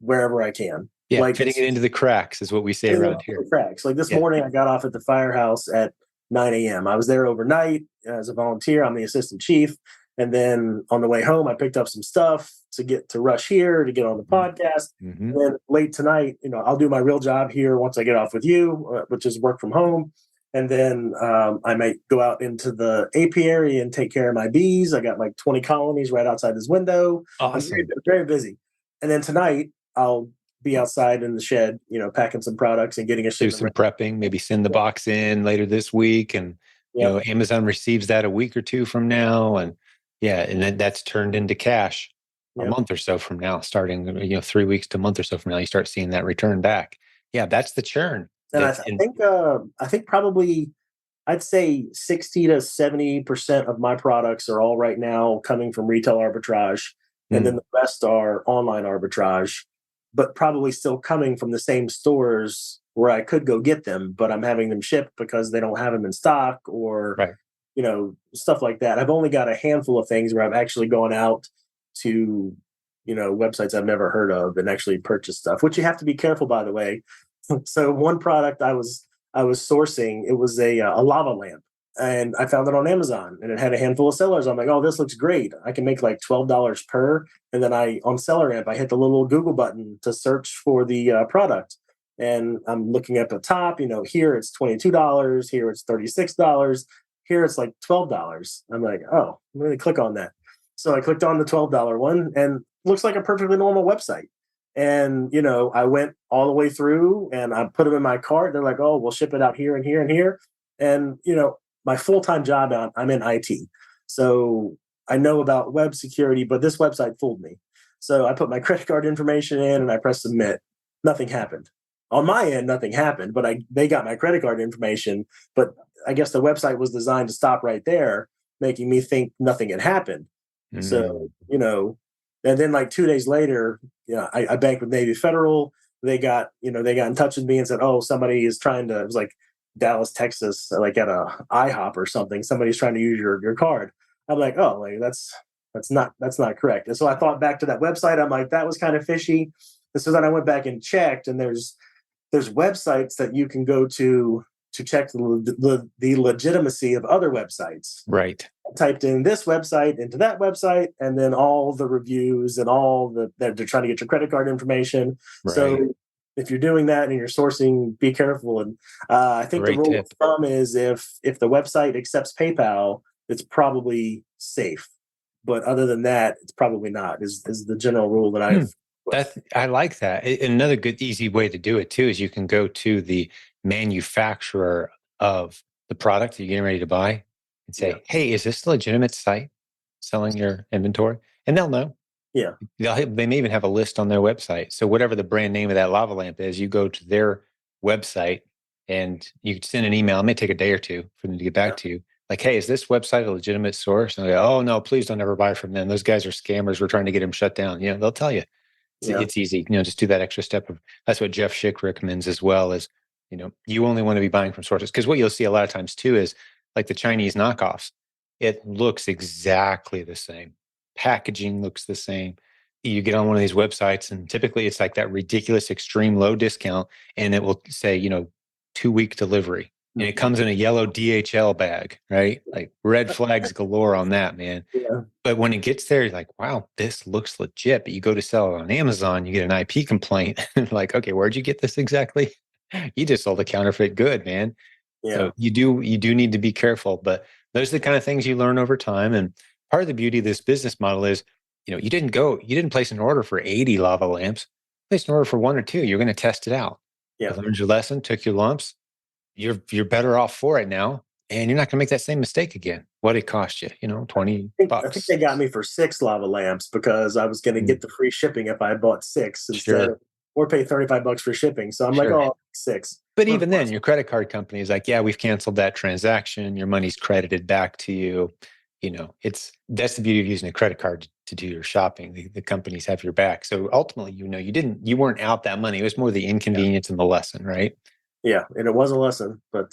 [SPEAKER 2] wherever I can.
[SPEAKER 1] Yeah, like fitting it into the cracks is what we say around here.
[SPEAKER 2] Cracks. Like this morning, I got off at the firehouse at 9 a.m. I was there overnight as a volunteer. I'm the assistant chief. And then on the way home, I picked up some stuff to rush here to get on the podcast. Mm-hmm. And then late tonight, I'll do my real job here once I get off with you, which is work from home. And then I might go out into the apiary and take care of my bees. I got like 20 colonies right outside this window.
[SPEAKER 1] Awesome.
[SPEAKER 2] I'm very, very busy. And then tonight, I'll be outside in the shed, packing some products and getting a shipment.
[SPEAKER 1] Do some prepping, maybe send the box in later this week. And, Amazon receives that a week or two from now. And and then that's turned into cash a month or so from now, starting, 3 weeks to a month or so from now, you start seeing that return back. Yeah, that's the churn.
[SPEAKER 2] And I think probably I'd say 60 to 70% of my products are all right now coming from retail arbitrage. And then the rest are online arbitrage, but probably still coming from the same stores where I could go get them, but I'm having them shipped because they don't have them in stock or, stuff like that. I've only got a handful of things where I've actually gone out to, websites I've never heard of and actually purchased stuff, which you have to be careful, by the way. So one product I was sourcing, it was a lava lamp, and I found it on Amazon and it had a handful of sellers. I'm like, oh, this looks great. I can make like $12 per. And then on SellerAmp, I hit the little Google button to search for the product. And I'm looking at the top, here it's $22, here it's $36, here it's like $12. I'm like, oh, I'm going to click on that. So I clicked on the $12 one and looks like a perfectly normal website. And, I went all the way through and I put them in my cart. They're like, oh, we'll ship it out here and here and here. And, my full-time job, I'm in IT. So I know about web security, but this website fooled me. So I put my credit card information in and I pressed submit. Nothing happened. On my end, nothing happened, but they got my credit card information. But I guess the website was designed to stop right there, making me think nothing had happened.
[SPEAKER 1] Mm.
[SPEAKER 2] So, and then like 2 days later, I banked with Navy Federal. They got in touch with me and said, oh, somebody is trying to, it was like Dallas, Texas, like at a IHOP or something. Somebody's trying to use your card. I'm like, oh, like that's not correct. And so I thought back to that website. I'm like, that was kind of fishy. And so then I went back and checked, and there's websites that you can go to check the legitimacy of other websites.
[SPEAKER 1] Right.
[SPEAKER 2] I typed in this website into that website, and then all the reviews and all they're trying to get your credit card information.
[SPEAKER 1] Right.
[SPEAKER 2] So if you're doing that and you're sourcing, be careful. And I think the
[SPEAKER 1] Great
[SPEAKER 2] rule of
[SPEAKER 1] tip.
[SPEAKER 2] thumb is if the website accepts PayPal, it's probably safe. But other than that, it's probably not. Is the general rule that I've.
[SPEAKER 1] I like that. Another good, easy way to do it too is you can go to the manufacturer of the product that you're getting ready to buy and say,
[SPEAKER 2] Yeah.
[SPEAKER 1] "Hey, is this a legitimate site selling your inventory?" And they'll know.
[SPEAKER 2] Yeah.
[SPEAKER 1] They may even have a list on their website. So whatever the brand name of that lava lamp is, you go to their website and you send an email. It may take a day or two for them to get back
[SPEAKER 2] Yeah.
[SPEAKER 1] to you. Like, hey, is this website a legitimate source? And they go, oh no, please don't ever buy from them. Those guys are scammers. We're trying to get them shut down. They'll tell you.
[SPEAKER 2] Yeah.
[SPEAKER 1] It's easy. Just do that extra step of that's what Jeff Schick recommends as well is, you only want to be buying from sources. Because what you'll see a lot of times too is like the Chinese knockoffs. It looks exactly the same. Packaging looks the same. You get on one of these websites and typically it's like that ridiculous extreme low discount and it will say, 2-week delivery. And it comes in a yellow DHL bag, right? Like red flags galore on that, man.
[SPEAKER 2] Yeah.
[SPEAKER 1] But when it gets there, you're like, wow, this looks legit. But you go to sell it on Amazon, you get an IP complaint. Like, okay, where'd you get this exactly? You just sold a counterfeit good, man.
[SPEAKER 2] Yeah.
[SPEAKER 1] So you do need to be careful. But those are the kind of things you learn over time. And part of the beauty of this business model is, you didn't place an order for 80 lava lamps. You placed an order for one or two. You're going to test it out. You
[SPEAKER 2] Yeah.
[SPEAKER 1] learned your lesson, took your lumps. You're better off for it now. And you're not going to make that same mistake again. What it cost you, $20.
[SPEAKER 2] I think they got me for 6 lava lamps because I was going to
[SPEAKER 1] Mm,
[SPEAKER 2] get the free shipping if I bought 6 instead
[SPEAKER 1] sure.
[SPEAKER 2] of, or pay $35 for shipping. So I'm like,
[SPEAKER 1] Sure.
[SPEAKER 2] oh, 6.
[SPEAKER 1] But
[SPEAKER 2] But of
[SPEAKER 1] even then,
[SPEAKER 2] course,
[SPEAKER 1] your credit card company is like, yeah, we've canceled that transaction. Your money's credited back to you. That's the beauty of using a credit card to do your shopping. The companies have your back. So ultimately, you weren't out that money. It was more the inconvenience and the lesson, right?
[SPEAKER 2] yeah, and it was a lesson. But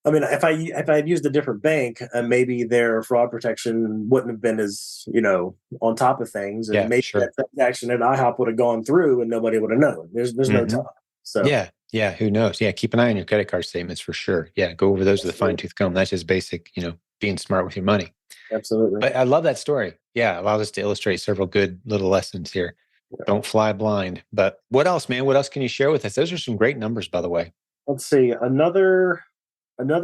[SPEAKER 2] I mean, if I had used a different bank, maybe their fraud protection wouldn't have been as on top of things, and
[SPEAKER 1] Yeah,
[SPEAKER 2] maybe
[SPEAKER 1] sure.
[SPEAKER 2] that transaction at IHOP would have gone through, and nobody would have known. There's no
[SPEAKER 1] Hmm.
[SPEAKER 2] telling. So
[SPEAKER 1] Yeah. Yeah. Who knows? Yeah. Keep an eye on your credit card statements for sure. Yeah. Go over those with a fine
[SPEAKER 2] absolutely,
[SPEAKER 1] tooth comb. That's just basic, being smart with your money.
[SPEAKER 2] absolutely.
[SPEAKER 1] But I love that story. Yeah. It allows us to illustrate several good little lessons here. Don't fly blind. But what else, man? What else can you share with us? Those are some great numbers, by the way.
[SPEAKER 2] Let's see, another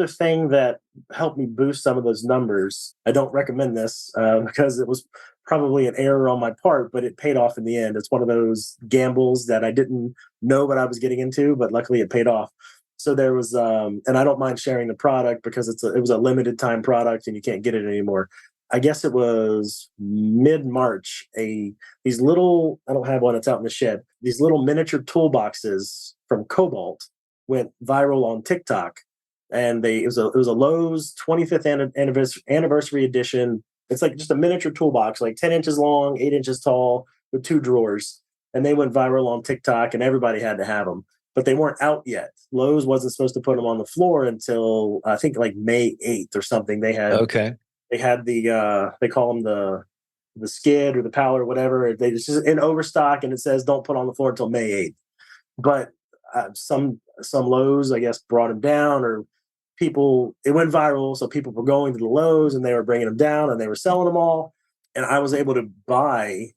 [SPEAKER 2] thing that helped me boost some of those numbers. I don't recommend this because it was probably an error on my part, but it paid off in the end. It's one of those gambles that I didn't know what I was getting into, but luckily it paid off. So there was, and I don't mind sharing the product because it was a limited time product and you can't get it anymore. I guess it was mid March. These little, I don't have one. It's out in the shed. These little miniature toolboxes from Cobalt went viral on TikTok, and it was a Lowe's 25th anniversary edition. It's like just a miniature toolbox, like 10 inches long, 8 inches tall, with 2 drawers. And they went viral on TikTok, and everybody had to have them. But they weren't out yet. Lowe's wasn't supposed to put them on the floor until I think like May 8th or something.
[SPEAKER 1] Okay.
[SPEAKER 2] They had they call them the skid or the pallet or whatever. They just in overstock, and it says don't put on the floor until May 8th. But some Lowe's, I guess, brought them down, or it went viral, so people were going to the Lowe's and they were bringing them down and they were selling them all. And I was able to buy.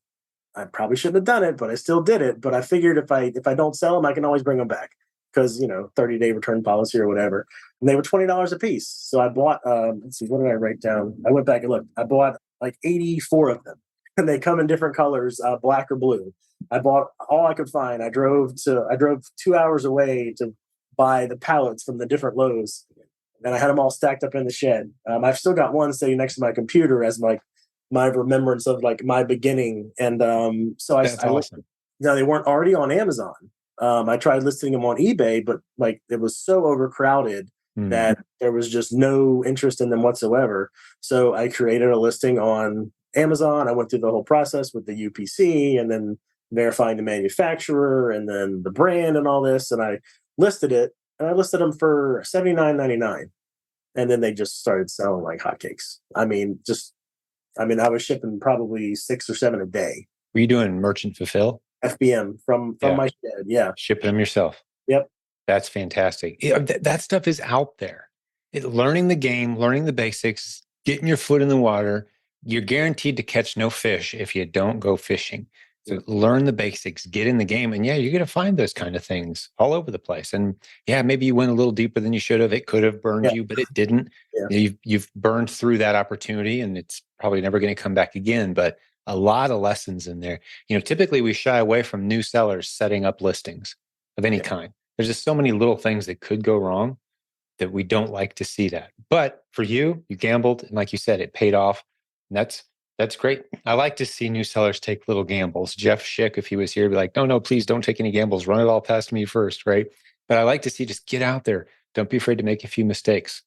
[SPEAKER 2] I probably shouldn't have done it, but I still did it. But I figured if I don't sell them, I can always bring them back because 30-day return policy or whatever. And they were $20 a piece. So I bought. Let's see, what did I write down? I went back and looked. I bought like 84 of them. and they come in different colors, black or blue. I bought all I could find. I drove 2 hours away to buy the pallets from the different Lowe's, and I had them all stacked up in the shed. I've still got one sitting next to my computer as my remembrance of like my beginning. And so
[SPEAKER 1] That's
[SPEAKER 2] I
[SPEAKER 1] awesome.
[SPEAKER 2] now they weren't already on Amazon. I tried listing them on eBay, but like it was so overcrowded
[SPEAKER 1] Mm.
[SPEAKER 2] that there was just no interest in them whatsoever. So I created a listing on Amazon. I went through the whole process with the UPC and then verifying the manufacturer and then the brand and all this. And I listed it, and I listed them for $79.99. And then they just started selling like hotcakes. I was shipping probably 6 or 7 a day.
[SPEAKER 1] Were you doing merchant fulfill?
[SPEAKER 2] FBM from
[SPEAKER 1] Yeah.
[SPEAKER 2] my shed. Yeah.
[SPEAKER 1] Shipping them yourself.
[SPEAKER 2] Yep.
[SPEAKER 1] That's fantastic. That stuff is out there. Learning the game, learning the basics, getting your foot in the water. You're guaranteed to catch no fish if you don't go fishing. So learn the basics, get in the game, and yeah, you're going to find those kind of things all over the place. And yeah, maybe you went a little deeper than you should have. It could have burned
[SPEAKER 2] Yeah.
[SPEAKER 1] you, but it didn't.
[SPEAKER 2] Yeah.
[SPEAKER 1] You've burned through that opportunity, and it's probably never going to come back again. But a lot of lessons in there. Typically we shy away from new sellers setting up listings of any kind. There's just so many little things that could go wrong that we don't like to see that. But for you gambled, and like you said, it paid off. And that's great. I like to see new sellers take little gambles. Jeff Schick, if he was here, would be like, no, please don't take any gambles. Run it all past me first, right? But I like to see just get out there. Don't be afraid to make a few mistakes.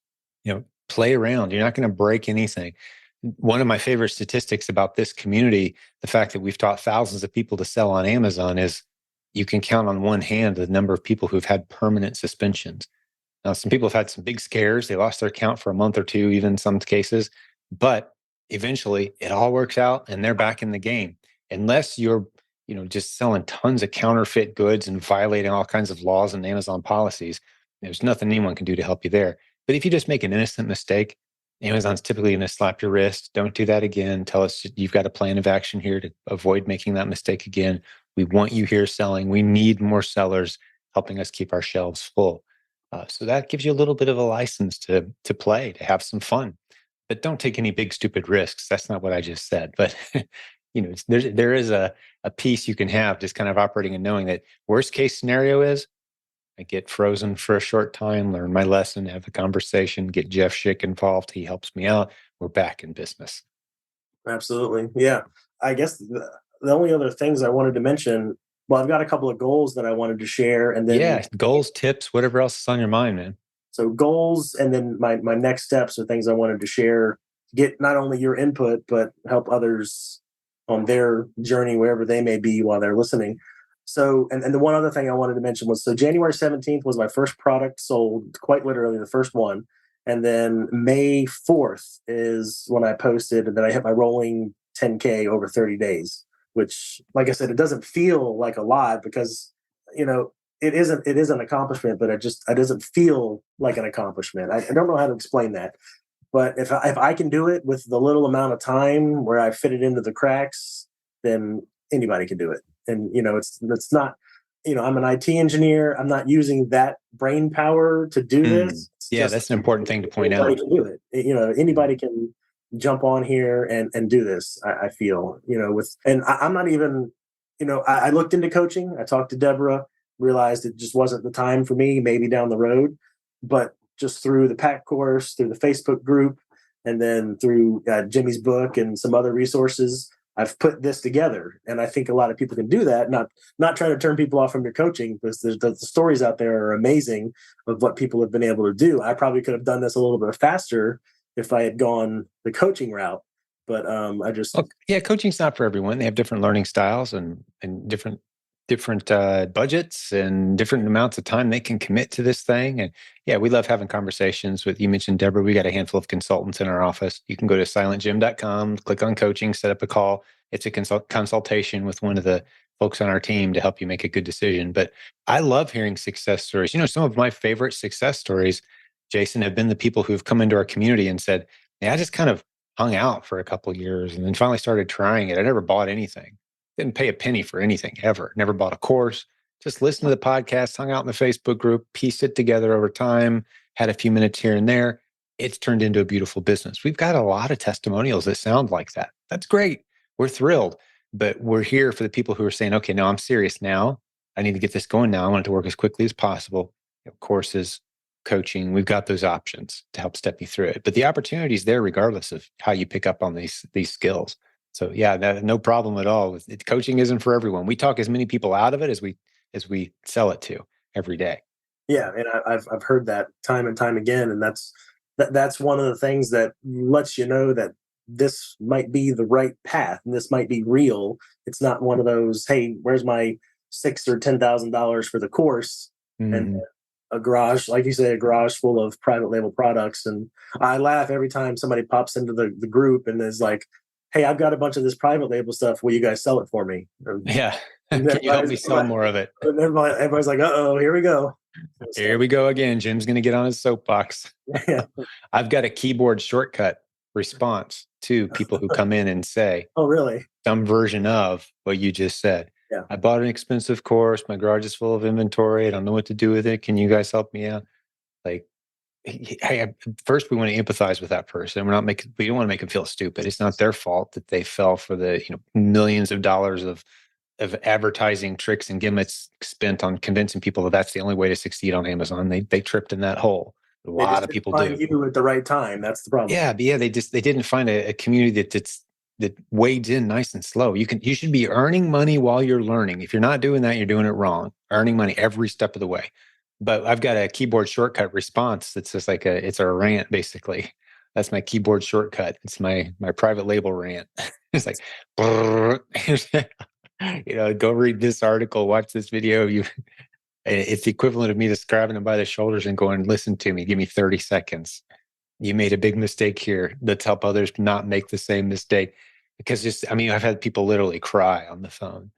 [SPEAKER 1] Play around. You're not going to break anything. One of my favorite statistics about this community, the fact that we've taught thousands of people to sell on Amazon, is you can count on one hand the number of people who've had permanent suspensions. Now, some people have had some big scares. They lost their account for a month or two, even in some cases. But eventually, it all works out, and they're back in the game. Unless you're, just selling tons of counterfeit goods and violating all kinds of laws and Amazon policies, there's nothing anyone can do to help you there. But if you just make an innocent mistake, Amazon's typically going to slap your wrist. Don't do that again. Tell us you've got a plan of action here to avoid making that mistake again. We want you here selling. We need more sellers helping us keep our shelves full. So that gives you a little bit of a license to play, to have some fun. But don't take any big stupid risks. That's not what I just said. But there is a piece you can have, just kind of operating and knowing that worst case scenario is I get frozen for a short time, learn my lesson, have the conversation, get Jeff Schick involved. He helps me out. We're back in business.
[SPEAKER 2] Absolutely. Yeah. I guess the only other things I wanted to mention, well, I've got a couple of goals that I wanted to share. And then
[SPEAKER 1] goals, tips, whatever else is on your mind, man.
[SPEAKER 2] So goals, and then my next steps are things I wanted to share, get not only your input, but help others on their journey, wherever they may be while they're listening. So, and the one other thing I wanted to mention was, so January 17th was my first product sold, quite literally the first one. And then May 4th is when I posted that I hit my rolling 10K over 30 days, which, like I said, it doesn't feel like a lot because, it is an accomplishment, but it doesn't feel like an accomplishment. I don't know how to explain that. But if I can do it with the little amount of time where I fit it into the cracks, then anybody can do it. And it's not, I'm an IT engineer. I'm not using that brain power to do this.
[SPEAKER 1] That's an important thing to point out.
[SPEAKER 2] Anybody can do it. Anybody can jump on here and do this. I feel, I'm not even, I looked into coaching. I talked to Deborah, realized it just wasn't the time for me, maybe down the road, but just through the PAC course, through the Facebook group, and then through Jimmy's book and some other resources, I've put this together. And I think a lot of people can do that. Not trying to turn people off from your coaching, because the stories out there are amazing of what people have been able to do. I probably could have done this a little bit faster if I had gone the coaching route. But
[SPEAKER 1] coaching's not for everyone. They have different learning styles and different budgets and different amounts of time they can commit to this thing. And we love having conversations with, you mentioned Deborah, we got a handful of consultants in our office. You can go to silentjimdotcom, click on coaching, set up a call. It's a consultation with one of the folks on our team to help you make a good decision. But I love hearing success stories. Some of my favorite success stories, Jason, have been the people who've come into our community and said, I just kind of hung out for a couple of years and then finally started trying it. I never bought anything. Didn't pay a penny for anything ever. Never bought a course. Just listened to the podcast, hung out in the Facebook group, pieced it together over time, had a few minutes here and there. It's turned into a beautiful business. We've got a lot of testimonials that sound like that. That's great. we're thrilled, but we're here for the people who are saying, okay, no, I'm serious now. I need to get this going now. I want it to work as quickly as possible. Courses, coaching, we've got those options to help step you through it. But the opportunity is there regardless of how you pick up on these skills. So yeah, no problem at all. Coaching isn't for everyone. We talk as many people out of it as we sell it to every day.
[SPEAKER 2] Yeah, and I've heard that time and time again, and that's one of the things that lets you know that this might be the right path and this might be real. It's not one of those, hey, where's my $6,000 or $10,000 for the course, and
[SPEAKER 1] Mhm.
[SPEAKER 2] a garage, like you say, a garage full of private label products. And I laugh every time somebody pops into the group and is like, hey, I've got a bunch of this private label stuff. Will you guys sell it for me?
[SPEAKER 1] Yeah.
[SPEAKER 2] And
[SPEAKER 1] Can you help me sell more of it?
[SPEAKER 2] everybody's like, uh-oh, here we go.
[SPEAKER 1] Here
[SPEAKER 2] So,
[SPEAKER 1] we go again. Jim's going to get on his soapbox.
[SPEAKER 2] yeah.
[SPEAKER 1] I've got a keyboard shortcut response to people who come in and say
[SPEAKER 2] Oh, really?
[SPEAKER 1] some version of what you just said.
[SPEAKER 2] Yeah.
[SPEAKER 1] I bought an expensive course. My garage is full of inventory. I don't know what to do with it. Can you guys help me out? Like, hey, first we want to empathize with that person. We don't want to make them feel stupid. It's not their fault that they fell for the millions of dollars of advertising tricks and gimmicks spent on convincing people that that's the only way to succeed on Amazon. They tripped in that hole. A
[SPEAKER 2] They
[SPEAKER 1] lot
[SPEAKER 2] just
[SPEAKER 1] of
[SPEAKER 2] didn't
[SPEAKER 1] people
[SPEAKER 2] find
[SPEAKER 1] do.
[SPEAKER 2] you at the right time. That's the problem.
[SPEAKER 1] Yeah, but yeah, they didn't find a community that wades in nice and slow. You should be earning money while you're learning. If you're not doing that, you're doing it wrong. Earning money every step of the way. But I've got a keyboard shortcut response that's just like it's a rant basically. That's my keyboard shortcut. It's my private label rant. It's like, go read this article, watch this video. It's the equivalent of me just grabbing them by the shoulders and going, listen to me, give me 30 seconds. You made a big mistake here. Let's help others not make the same mistake. Because I've had people literally cry on the phone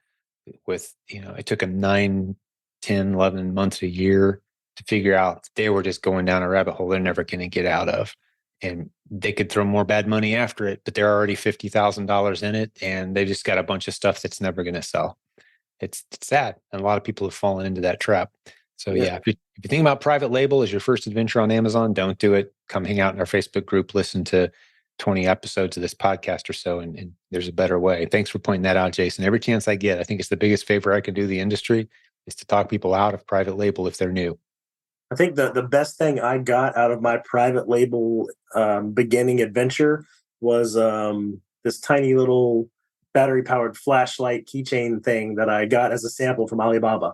[SPEAKER 1] with, it took them 9, 10, 11 months, a year to figure out they were just going down a rabbit hole they're never going to get out of. And they could throw more bad money after it, but they're already $50,000 in it. And they just got a bunch of stuff that's never going to sell. It's sad. And a lot of people have fallen into that trap. So
[SPEAKER 2] Yeah.
[SPEAKER 1] yeah, if you think about private label as your first adventure on Amazon, don't do it. Come hang out in our Facebook group, listen to 20 episodes of this podcast or so, and there's a better way. Thanks for pointing that out, Jason. Every chance I get, I think it's the biggest favor I can do the industry is to talk people out of private label if they're new.
[SPEAKER 2] I think the best thing I got out of my private label beginning adventure was this tiny little battery powered flashlight keychain thing that I got as a sample from Alibaba.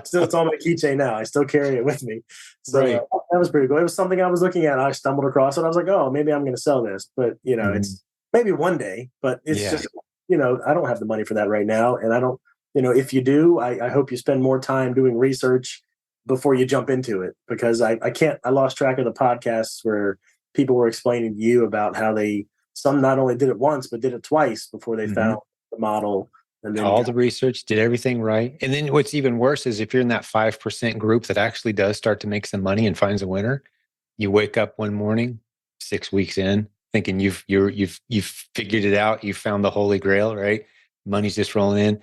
[SPEAKER 2] Still, it's on my keychain now. I still carry it with me. So
[SPEAKER 1] Right.
[SPEAKER 2] that was pretty cool. It was something I was looking at. I stumbled across it. I was like, oh, maybe I'm going to sell this. But, it's maybe one day, but it's
[SPEAKER 1] Yeah.
[SPEAKER 2] just, I don't have the money for that right now. And I don't, if you do, I hope you spend more time doing research before you jump into it, because I lost track of the podcasts where people were explaining to you about how some not only did it once, but did it twice before they found the model. And then
[SPEAKER 1] All the research, did everything right. And then what's even worse is if you're in that 5% group that actually does start to make some money and finds a winner, you wake up one morning, 6 weeks in, thinking you've figured it out. You found the holy grail, right? Money's just rolling in.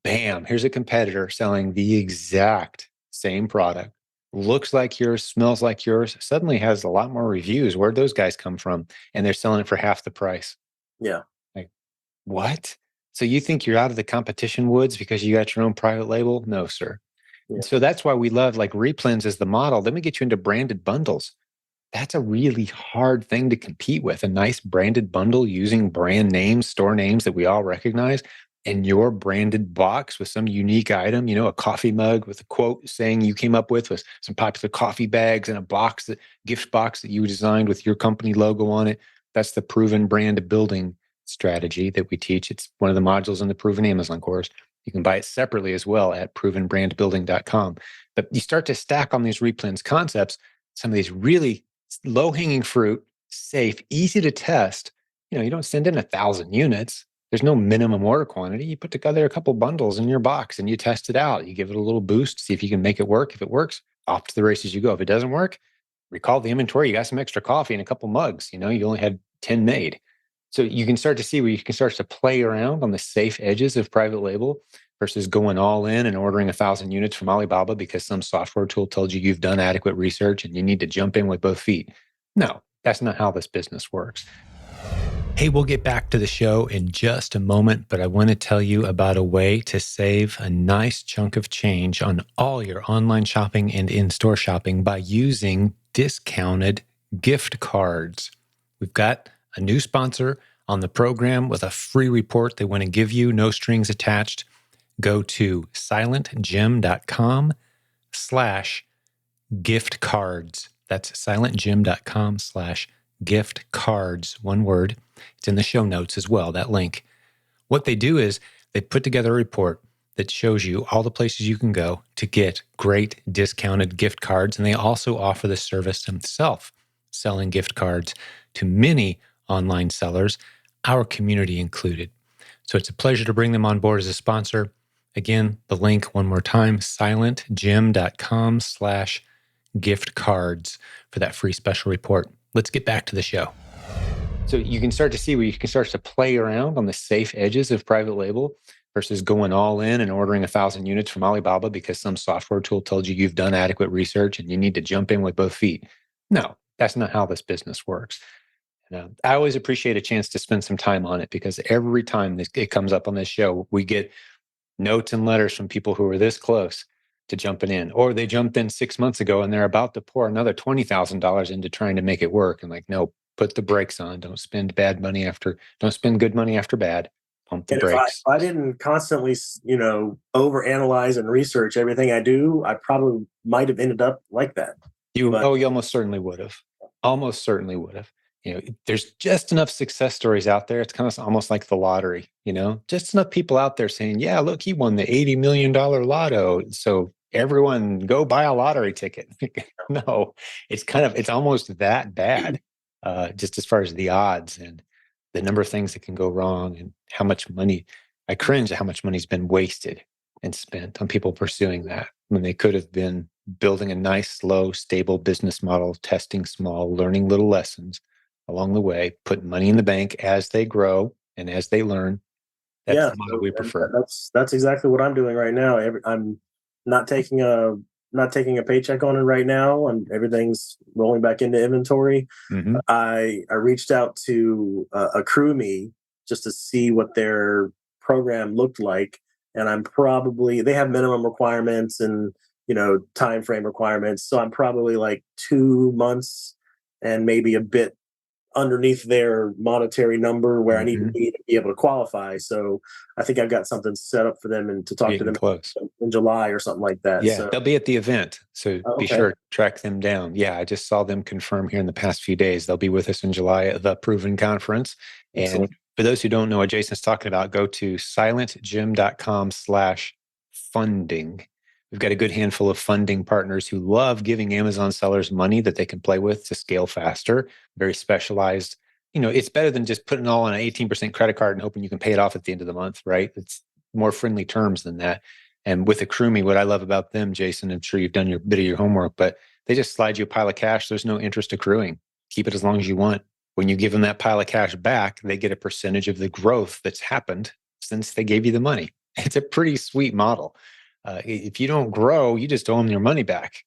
[SPEAKER 1] Bam, here's a competitor selling the exact same product. Looks like yours, smells like yours, suddenly has a lot more reviews. Where'd those guys come from? And they're selling it for half the price.
[SPEAKER 2] yeah.
[SPEAKER 1] Like, what? So you think you're out of the competition woods because you got your own private label? No, sir.
[SPEAKER 2] Yeah.
[SPEAKER 1] So that's why we love like Replens as the model. Then we get you into branded bundles. That's a really hard thing to compete with. A nice branded bundle using brand names, store names that we all recognize, and your branded box with some unique item, a coffee mug with a quote saying you came up with some popular coffee bags and a gift box that you designed with your company logo on it. That's the proven brand building strategy that we teach. It's one of the modules in the Proven Amazon course. You can buy it separately as well at provenbrandbuilding.com. But you start to stack on these Replens concepts, some of these really low-hanging fruit, safe, easy to test. You don't send in 1,000 units. There's no minimum order quantity. You put together a couple bundles in your box and you test it out. You give it a little boost, see if you can make it work. If it works, off to the races you go. If it doesn't work, recall the inventory. You got some extra coffee and a couple mugs. You only had 10 made. So you can start to see where you can start to play around on the safe edges of private label versus going all in and ordering 1,000 units from Alibaba because some software tool told you you've done adequate research and you need to jump in with both feet. No, that's not how this business works. Hey, we'll get back to the show in just a moment, but I want to tell you about a way to save a nice chunk of change on all your online shopping and in-store shopping by using discounted gift cards. We've got a new sponsor on the program with a free report they want to give you, no strings attached. Go to silentjim.com/gift cards. That's silentjim.com/gift cards, one word. It's in the show notes as well, that link. What they do is they put together a report that shows you all the places you can go to get great discounted gift cards. And they also offer the service themselves, selling gift cards to many online sellers, our community included. So it's a pleasure to bring them on board as a sponsor. Again, the link one more time, silentjim.com/gift cards for that free special report. Let's get back to the show. So you can start to see where you can start to play around on the safe edges of private label versus going all in and ordering 1,000 units from Alibaba because some software tool told you you've done adequate research and you need to jump in with both feet. No, that's not how this business works. I always appreciate a chance to spend some time on it because every time it comes up on this show, we get notes and letters from people who are this close to jumping in, or they jumped in 6 months ago and they're about to pour another $20,000 into trying to make it work. And like, no, put the brakes on. Don't spend good money after bad. Pump the
[SPEAKER 2] And
[SPEAKER 1] brakes.
[SPEAKER 2] if I didn't constantly, overanalyze and research everything I do, I probably might have ended up like that.
[SPEAKER 1] You
[SPEAKER 2] But
[SPEAKER 1] almost certainly would have. Almost certainly would have. There's just enough success stories out there. It's kind of almost like the lottery, just enough people out there saying, yeah, look, he won the $80 million lotto. So everyone go buy a lottery ticket. No, it's almost that bad, just as far as the odds and the number of things that can go wrong and how much money. I cringe at how much money's been wasted and spent on people pursuing that when they could have been building a nice, slow, stable business model, testing small, learning little lessons along the way, put money in the bank as they grow and as they learn. That's
[SPEAKER 2] yeah,
[SPEAKER 1] the model we
[SPEAKER 2] and
[SPEAKER 1] prefer.
[SPEAKER 2] that's exactly what I'm doing right now. I'm not taking a not taking a paycheck on it right now, and everything's rolling back into inventory.
[SPEAKER 1] Mm-hmm.
[SPEAKER 2] I reached out to a crew me just to see what their program looked like, and they have minimum requirements and time frame requirements. So I'm probably like 2 months and maybe a bit underneath their monetary number where I need to
[SPEAKER 1] Mm-hmm.
[SPEAKER 2] be to be able to qualify. So I think I've got something set up for them and to talk to
[SPEAKER 1] Getting
[SPEAKER 2] them
[SPEAKER 1] close.
[SPEAKER 2] in July or something like that.
[SPEAKER 1] Yeah,
[SPEAKER 2] So
[SPEAKER 1] they'll be at the event. So be
[SPEAKER 2] okay,
[SPEAKER 1] sure to track them down. Yeah, I just saw them confirm here in the past few days. They'll be with us in July at the Proven Conference. And
[SPEAKER 2] excellent.
[SPEAKER 1] for those who don't know what Jason's talking about, go to silentjim.com/funding. We've got a good handful of funding partners who love giving Amazon sellers money that they can play with to scale faster, very specialized. It's better than just putting it all on an 18% credit card and hoping you can pay it off at the end of the month, right? It's more friendly terms than that. And with Accrumi, what I love about them, Jason, I'm sure you've done your bit of your homework, but they just slide you a pile of cash. There's no interest accruing. Keep it as long as you want. When you give them that pile of cash back, they get a percentage of the growth that's happened since they gave you the money. It's a pretty sweet model. If you don't grow, you just owe them your money back,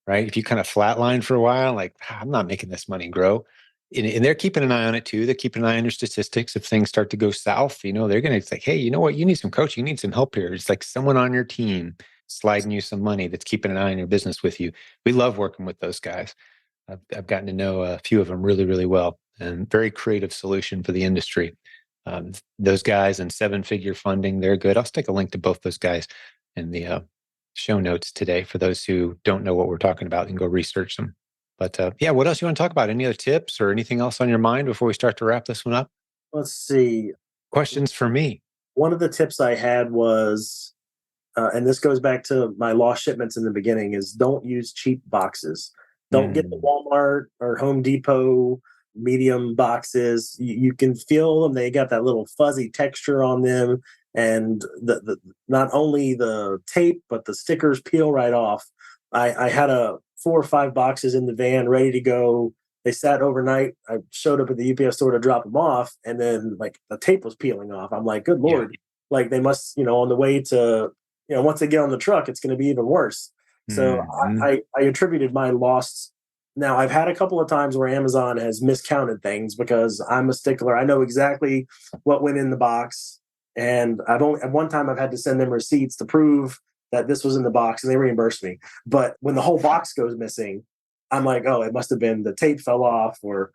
[SPEAKER 1] right? If you kind of flatline for a while, like, I'm not making this money grow. And they're keeping an eye on it too. They're keeping an eye on your statistics. If things start to go south, they're going to say, hey, you know what? You need some coaching. You need some help here. It's like someone on your team sliding you some money that's keeping an eye on your business with you. We love working with those guys. I've gotten to know a few of them really, really well, and very creative solution for the industry. Those guys and seven-figure funding, they're good. I'll stick a link to both those guys in the show notes today for those who don't know what we're talking about and go research them. But yeah, what else you want to talk about? Any other tips or anything else on your mind before we start to wrap this one up?
[SPEAKER 2] Let's see.
[SPEAKER 1] Questions for me?
[SPEAKER 2] One of the tips I had was, and this goes back to my lost shipments in the beginning, is don't use cheap boxes. Don't get the
[SPEAKER 1] Mm,
[SPEAKER 2] Walmart or Home Depot medium boxes. You can feel them; they got that little fuzzy texture on them, and the not only the tape but the stickers peel right off. I had 4 or 5 boxes in the van ready to go. They sat overnight. I showed up at the UPS store to drop them off, and then like the tape was peeling off. I'm like, good
[SPEAKER 1] yeah.
[SPEAKER 2] lord! Like they must, on the way to, once they get on the truck, it's going to be even worse. So
[SPEAKER 1] Mm,
[SPEAKER 2] I attributed my lost Now, I've had a couple of times where Amazon has miscounted things because I'm a stickler. I know exactly what went in the box, and I've only at one time I've had to send them receipts to prove that this was in the box, and they reimbursed me. But when the whole box goes missing, I'm like, oh, it must have been the tape fell off, or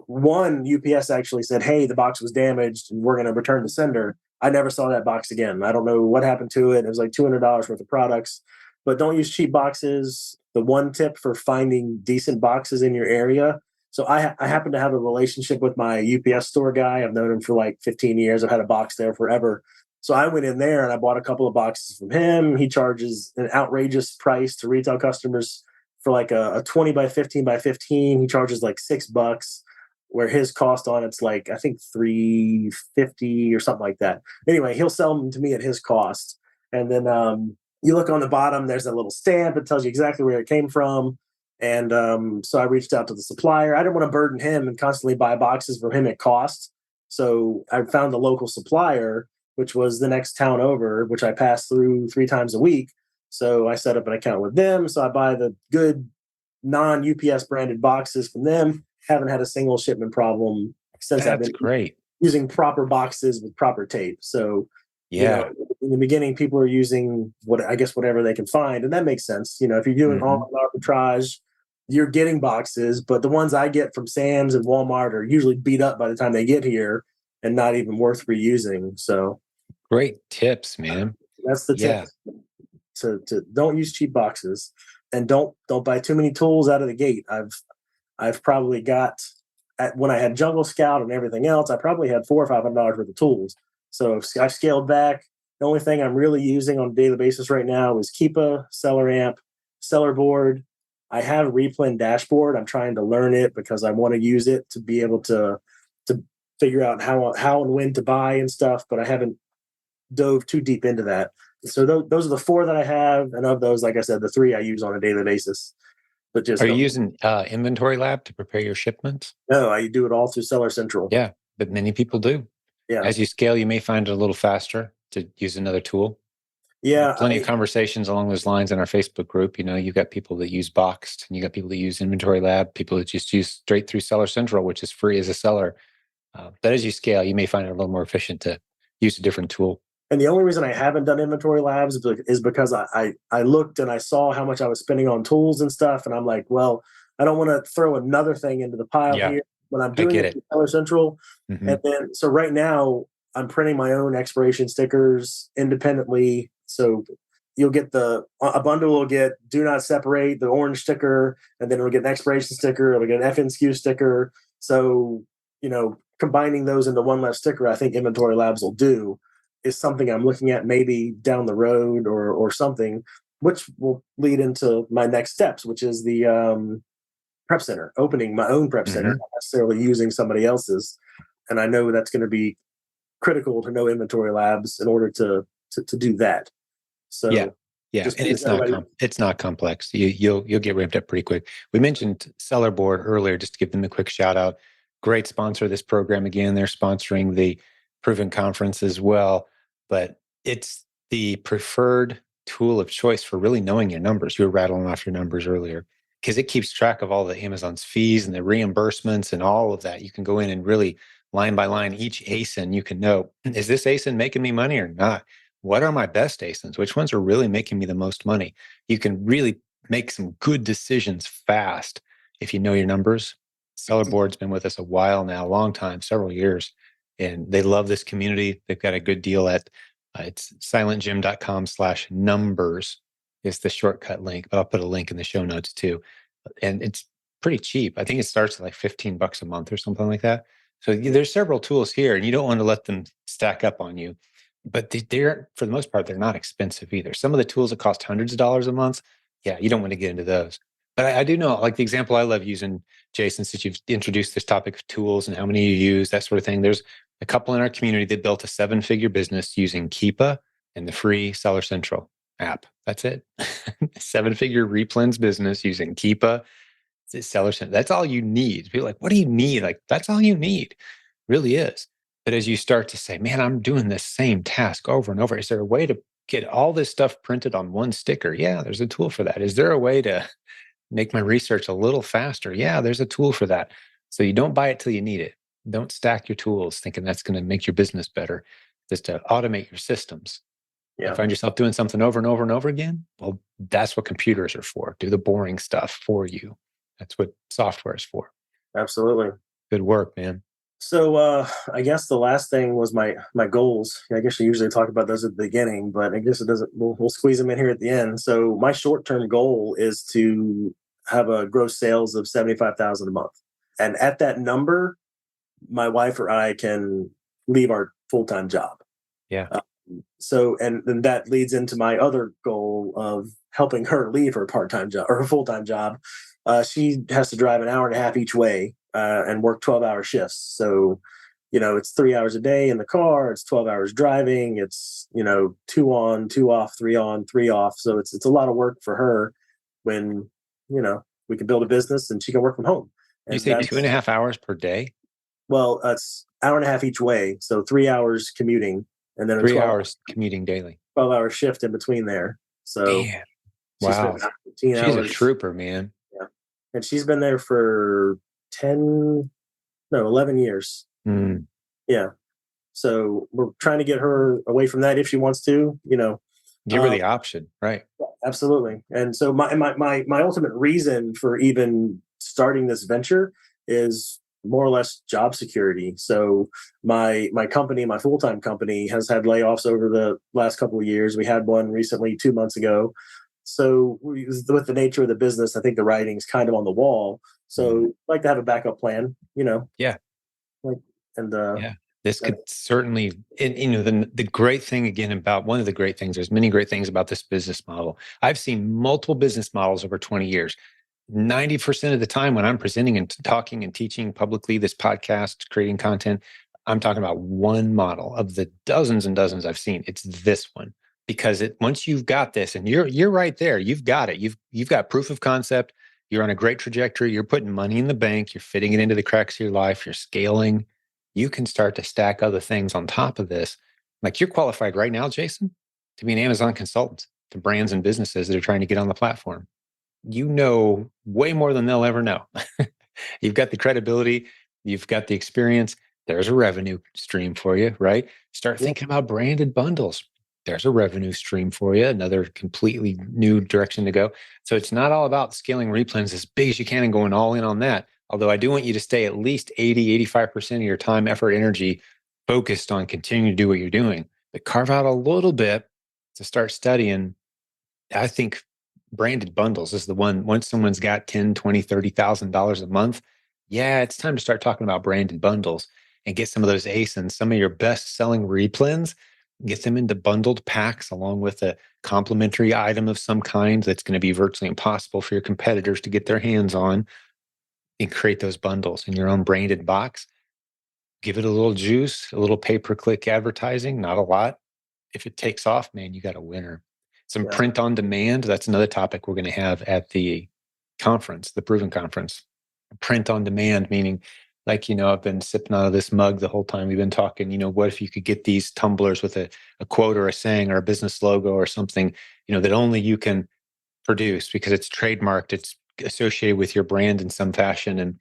[SPEAKER 2] one UPS actually said, hey, the box was damaged, and we're going to return the sender. I never saw that box again. I don't know what happened to it. It was like $200 worth of products, but don't use cheap boxes. The one tip for finding decent boxes in your area. So I happen to have a relationship with my UPS store guy. I've known him for like 15 years. I've had a box there forever. So I went in there and I bought a couple of boxes from him. He charges an outrageous price to retail customers for like a 20 by 15 by 15. He charges like $6, where his cost on it's like, I think 350 or something like that. Anyway, he'll sell them to me at his cost. And then you look on the bottom, there's a little stamp. It tells you exactly where it came from. And so I reached out to the supplier. I didn't want to burden him and constantly buy boxes for him at cost. So I found a local supplier, which was the next town over, which I pass through 3 times a week. So I set up an account with them. So I buy the good non UPS branded boxes from them. Haven't had a single shipment problem since I've
[SPEAKER 1] That's
[SPEAKER 2] been
[SPEAKER 1] great.
[SPEAKER 2] using proper boxes with proper tape. So,
[SPEAKER 1] Yeah.
[SPEAKER 2] in the beginning, people are using whatever they can find, and that makes sense. If you're doing
[SPEAKER 1] Hmm.
[SPEAKER 2] all arbitrage, you're getting boxes, but the ones I get from Sam's and Walmart are usually beat up by the time they get here and not even worth reusing. So
[SPEAKER 1] Great tips, man.
[SPEAKER 2] that's the tip.
[SPEAKER 1] Yeah.
[SPEAKER 2] To don't use cheap boxes, and don't buy too many tools out of the gate. I've probably got when I had Jungle Scout and everything else, I probably had $400 or $500 worth of tools. So I've scaled back. The only thing I'm really using on a daily basis right now is Keepa, Seller Amp, Seller Board. I have Replen dashboard. I'm trying to learn it because I want to use it to be able to figure out how and when to buy and stuff. But I haven't dove too deep into that. So those are the 4 that I have, and of those, like I said, the 3 I use on a daily basis. But just
[SPEAKER 1] Are you
[SPEAKER 2] don't.
[SPEAKER 1] using Inventory Lab to prepare your shipments?
[SPEAKER 2] No, I do it all through Seller Central.
[SPEAKER 1] Yeah, but many people do.
[SPEAKER 2] Yeah,
[SPEAKER 1] As you scale, you may find it a little faster to use another tool.
[SPEAKER 2] yeah.
[SPEAKER 1] Plenty of conversations along those lines in our Facebook group. You've got people that use Boxed, and you got people that use Inventory Lab, people that just use straight through Seller Central, which is free as a seller. But as you scale, you may find it a little more efficient to use a different tool.
[SPEAKER 2] And the only reason I haven't done Inventory Labs is because I looked and I saw how much I was spending on tools and stuff, and I'm like, well, I don't want to throw another thing into the pile
[SPEAKER 1] Yeah,
[SPEAKER 2] here when I'm
[SPEAKER 1] I
[SPEAKER 2] doing
[SPEAKER 1] get
[SPEAKER 2] it
[SPEAKER 1] it.
[SPEAKER 2] through Seller Central.
[SPEAKER 1] Hmm.
[SPEAKER 2] And then so right now I'm printing my own expiration stickers independently. So you'll get a bundle will get do not separate, the orange sticker, and then it'll get an expiration sticker, it'll get an FNSKU sticker. So combining those into one less sticker, I think Inventory Labs will do, is something I'm looking at maybe down the road or something, which will lead into my next steps, which is the prep center, opening my own prep center,
[SPEAKER 1] Hmm.
[SPEAKER 2] not necessarily using somebody else's. And I know that's going to be critical to know Inventory Labs in order to do that.
[SPEAKER 1] Yeah,
[SPEAKER 2] So
[SPEAKER 1] yeah,
[SPEAKER 2] just
[SPEAKER 1] and
[SPEAKER 2] keep everybody.
[SPEAKER 1] it's not complex. You'll get ramped up pretty quick. We mentioned Seller Board earlier, just to give them a quick shout out. Great sponsor of this program. Again, they're sponsoring the Proven Conference as well, but it's the preferred tool of choice for really knowing your numbers. You were rattling off your numbers earlier because it keeps track of all the Amazon's fees and the reimbursements and all of that. You can go in and really line by line, each ASIN, you can know, is this ASIN making me money or not? What are my best ASINs? Which ones are really making me the most money? You can really make some good decisions fast if you know your numbers. Seller Board's been with us a while now, a long time, several years, and they love this community. They've got a good deal at it's silentjimdotcom/numbers is the shortcut link, but I'll put a link in the show notes too. And it's pretty cheap. I think it starts at like $15 a month or something like that. So there's several tools here, and you don't want to let them stack up on you. But they're, for the most part, they're not expensive either. Some of the tools that cost hundreds of dollars a month, yeah, you don't want to get into those. But I do know, like the example I love using, Jason, since you've introduced this topic of tools and how many you use, that sort of thing. There's a couple in our community that built a 7-figure business using Keepa and the free Seller Central app. That's it. 7-figure Replens business using Keepa, Seller Central. That's all you need. People are like, what do you need? Like, that's all you need. Really is. But as you start to say, man, I'm doing this same task over and over, is there a way to get all this stuff printed on one sticker? Yeah, there's a tool for that. Is there a way to make my research a little faster. Yeah, there's a tool for that. So you don't buy it till you need it. Don't stack your tools thinking that's going to make your business better. Just to automate your systems. You
[SPEAKER 2] Yeah,
[SPEAKER 1] find yourself doing something over and over and over again. Well, that's what computers are for. Do the boring stuff for you. That's what software is for.
[SPEAKER 2] absolutely.
[SPEAKER 1] Good work, man.
[SPEAKER 2] So I guess the last thing was my goals. I guess you usually talk about those at the beginning, but I guess it doesn't. We'll squeeze them in here at the end. So my short term goal is to have a gross sales of 75,000 a month, and at that number, my wife or I can leave our full time job.
[SPEAKER 1] Yeah.
[SPEAKER 2] So and then that leads into my other goal of helping her leave her part time job or her full time job. She has to drive an hour and a half each way and work 12-hour shifts. So, it's 3 hours a day in the car. It's 12 hours driving. It's 2 on, 2 off, 3 on, 3 off. So it's a lot of work for her when we can build a business and she can work from home.
[SPEAKER 1] You
[SPEAKER 2] And
[SPEAKER 1] say 2.5 hours per day?
[SPEAKER 2] well, it's hour and a half each way. So 3 hours commuting and then a
[SPEAKER 1] 3 hours commuting daily.
[SPEAKER 2] 12-hour shift in between there. So
[SPEAKER 1] Man.
[SPEAKER 2] she spent
[SPEAKER 1] Wow.
[SPEAKER 2] 15
[SPEAKER 1] She's a
[SPEAKER 2] hours.
[SPEAKER 1] trooper, man.
[SPEAKER 2] Yeah. And she's been there for 11 years.
[SPEAKER 1] Mm.
[SPEAKER 2] Yeah. So we're trying to get her away from that if she wants to,
[SPEAKER 1] Give her the option, right?
[SPEAKER 2] absolutely. And so my ultimate reason for even starting this venture is more or less job security. So my company, my full-time company, has had layoffs over the last couple of years. We had one recently 2 months ago. So with the nature of the business, I think the writing's kind of on the wall. So like to have a backup plan,
[SPEAKER 1] Yeah.
[SPEAKER 2] like and
[SPEAKER 1] Yeah. This could certainly, and the great thing again about one of the great things, there's many great things about this business model. I've seen multiple business models over 20 years. 90% of the time when I'm presenting and talking and teaching publicly this podcast, creating content, I'm talking about one model of the dozens and dozens I've seen. It's this one because once you've got this and you're right there, you've got it. You've got proof of concept. You're on a great trajectory. You're putting money in the bank. You're fitting it into the cracks of your life. You're scaling. You can start to stack other things on top of this. Like you're qualified right now, Jason, to be an Amazon consultant to brands and businesses that are trying to get on the platform. You know way more than they'll ever know. You've got the credibility, you've got the experience. There's a revenue stream for you, right? Start thinking about branded bundles. There's a revenue stream for you, another completely new direction to go. So it's not all about scaling Replens as big as you can and going all in on that. Although I do want you to stay at least 80, 85% of your time, effort, energy focused on continuing to do what you're doing, but carve out a little bit to start studying. I think branded bundles is the one. Once someone's got 10, 20, $30,000 a month, yeah, it's time to start talking about branded bundles and get some of those ASINs, some of your best selling replens, get them into bundled packs along with a complementary item of some kind that's going to be virtually impossible for your competitors to get their hands on, and create those bundles in your own branded box. Give it a little juice, a little pay-per-click advertising, not a lot. If it takes off, man, you got a winner. Some
[SPEAKER 2] Yeah.
[SPEAKER 1] print on demand. That's another topic we're going to have at the conference, the Proven Conference. Print on demand, meaning like, I've been sipping out of this mug the whole time we've been talking. What if you could get these tumblers with a quote or a saying or a business logo or something, that only you can produce because it's trademarked, it's associated with your brand in some fashion. And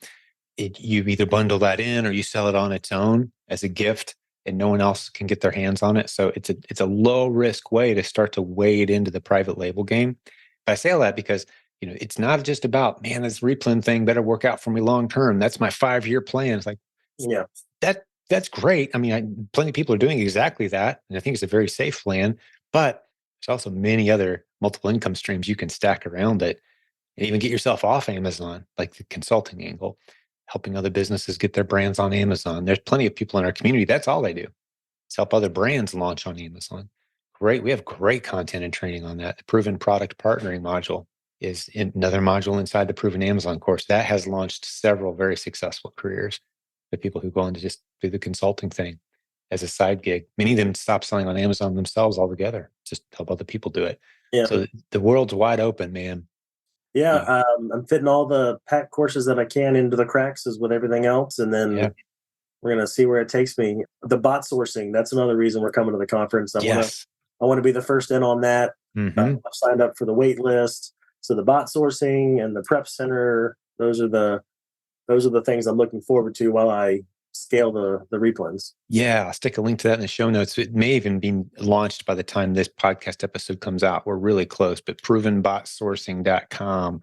[SPEAKER 1] you either bundle that in or you sell it on its own as a gift and no one else can get their hands on it. So it's a low risk way to start to wade into the private label game. But I say all that because it's not just about, man, this Replen thing better work out for me long term. That's my 5-year plan. It's like
[SPEAKER 2] Yeah.
[SPEAKER 1] that's great. I mean, plenty of people are doing exactly that, and I think it's a very safe plan. But there's also many other multiple income streams you can stack around it and even get yourself off Amazon, like the consulting angle, helping other businesses get their brands on Amazon. There's plenty of people in our community. That's all they do is help other brands launch on Amazon. Great. We have great content and training on that. The Proven Product Partnering module is another module inside the Proven Amazon course that has launched several very successful careers for people who go on to just do the consulting thing as a side gig. Many of them stop selling on Amazon themselves altogether, just help other people do it.
[SPEAKER 2] Yeah.
[SPEAKER 1] So the world's wide open, man.
[SPEAKER 2] Yeah, I'm fitting all the pack courses that I can into the cracks as with everything else, and then we're gonna see where it takes me. The bot sourcing, that's another reason we're coming to the conference. I
[SPEAKER 1] Yes.
[SPEAKER 2] want to be the first in on that.
[SPEAKER 1] Mm-hmm.
[SPEAKER 2] I've signed up for the wait list, So the bot sourcing and the prep center, those are the things I'm looking forward to while I scale the replens.
[SPEAKER 1] Yeah, I'll stick a link to that in the show notes. It may even be launched by the time this podcast episode comes out. We're really close, but provenbotsourcing.com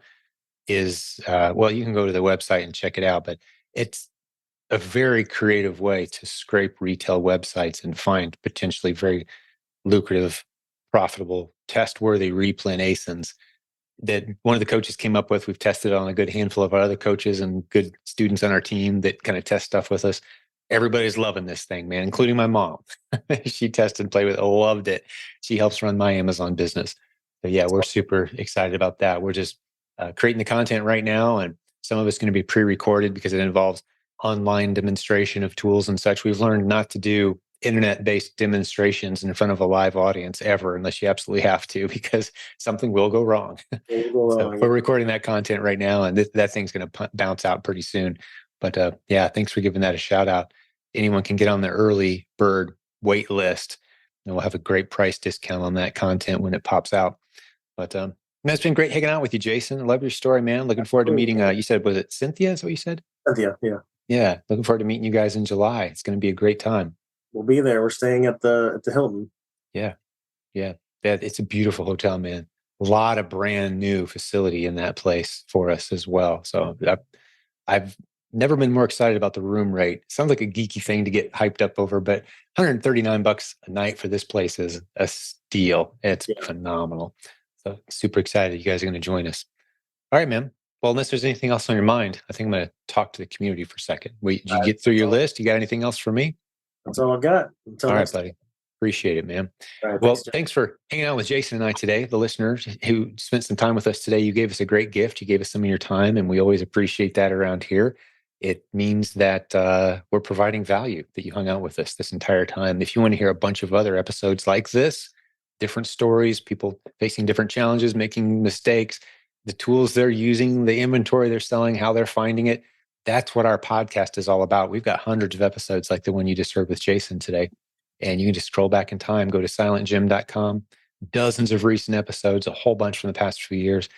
[SPEAKER 1] is, well, you can go to the website and check it out, but it's a very creative way to scrape retail websites and find potentially very lucrative, profitable, test-worthy replen ASINs that one of the coaches came up with. We've tested it on a good handful of our other coaches and good students on our team that kind of test stuff with us. Everybody's loving this thing, man, including my mom. She tested and played with it, loved it. She helps run my Amazon business. So yeah, we're super excited about that. We're just creating the content right now, and some of it's going to be pre-recorded because it involves online demonstration of tools and such. We've learned not to do internet-based demonstrations in front of a live audience ever, unless you absolutely have to, because something will go wrong. So we're recording that content right now, and that thing's going to bounce out pretty soon. But yeah, thanks for giving that a shout out. Anyone can get on the early bird wait list, and we'll have a great price discount on that content when it pops out. But it's been great hanging out with you, Jason. I love your story, man. Looking forward to meeting. You said, was it Cynthia? Is what you said?
[SPEAKER 2] Cynthia, yeah.
[SPEAKER 1] Yeah, looking forward to meeting you guys in July. It's going to be a great time.
[SPEAKER 2] We'll be there. We're staying at the Hilton.
[SPEAKER 1] Yeah. It's a beautiful hotel, man. A lot of brand new facility in that place for us as well. So I've never been more excited about the room rate. Sounds like a geeky thing to get hyped up over, but $139 a night for this place is a steal. It's phenomenal. So super excited you guys are going to join us. All right, man. Well, unless there's anything else on your mind, I think I'm going to talk to the community for a second. Did you get through your list? You got anything else for me?
[SPEAKER 2] That's all I've got.
[SPEAKER 1] All right, buddy. Appreciate it, man.
[SPEAKER 2] Right,
[SPEAKER 1] well, thanks for hanging out with Jason and I today, the listeners who spent some time with us today. You gave us a great gift. You gave us some of your time, and we always appreciate that around here. It means that we're providing value, that you hung out with us this entire time. If you want to hear a bunch of other episodes like this, different stories, people facing different challenges, making mistakes, the tools they're using, the inventory they're selling, how they're finding it, that's what our podcast is all about. We've got hundreds of episodes like the one you just heard with Jason today. And you can just scroll back in time, go to silentjimdotcom, dozens of recent episodes, a whole bunch from the past few years.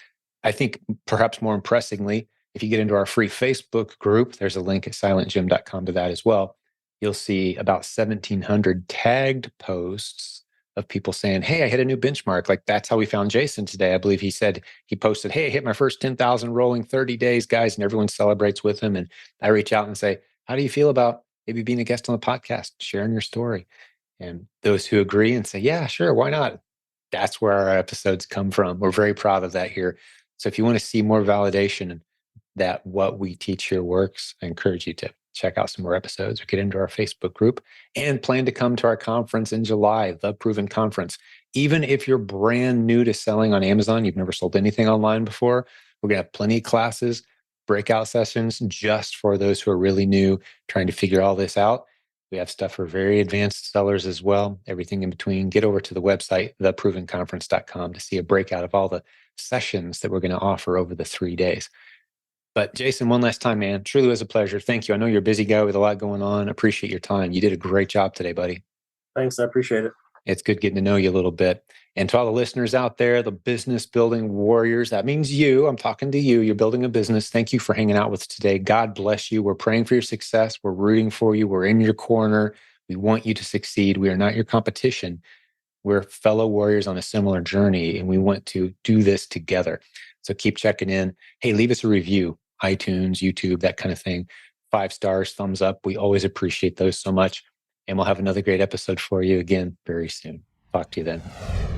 [SPEAKER 1] I think perhaps more impressively, if you get into our free Facebook group, there's a link at silentjim.com to that as well. You'll see about 1,700 tagged posts of people saying, hey, I hit a new benchmark. Like that's how we found Jason today. I believe he said he posted, hey, I hit my first 10,000 rolling 30 days, guys. And everyone celebrates with him. And I reach out and say, how do you feel about maybe being a guest on the podcast, sharing your story? And those who agree and say, yeah, sure, why not? That's where our episodes come from. We're very proud of that here. So if you want to see more validation that what we teach here works, I encourage you to check out some more episodes or get into our Facebook group and plan to come to our conference in July, the Proven Conference. Even if you're brand new to selling on Amazon, you've never sold anything online before, we're going to have plenty of classes, breakout sessions just for those who are really new, trying to figure all this out. We have stuff for very advanced sellers as well, everything in between. Get over to the website, theprovenconference.com, to see a breakout of all the sessions that we're going to offer over the 3 days. But Jason, one last time, man, truly was a pleasure. Thank you. I know you're a busy guy with a lot going on. Appreciate your time. You did a great job today, buddy.
[SPEAKER 2] Thanks. I appreciate it.
[SPEAKER 1] It's good getting to know you a little bit. And to all the listeners out there, the business building warriors, that means you. I'm talking to you. You're building a business. Thank you for hanging out with us today. God bless you. We're praying for your success. We're rooting for you. We're in your corner. We want you to succeed. We are not your competition. We're fellow warriors on a similar journey, and we want to do this together. So keep checking in. Hey, leave us a review, iTunes, YouTube, that kind of thing. 5 stars, thumbs up. We always appreciate those so much. And we'll have another great episode for you again very soon. Talk to you then.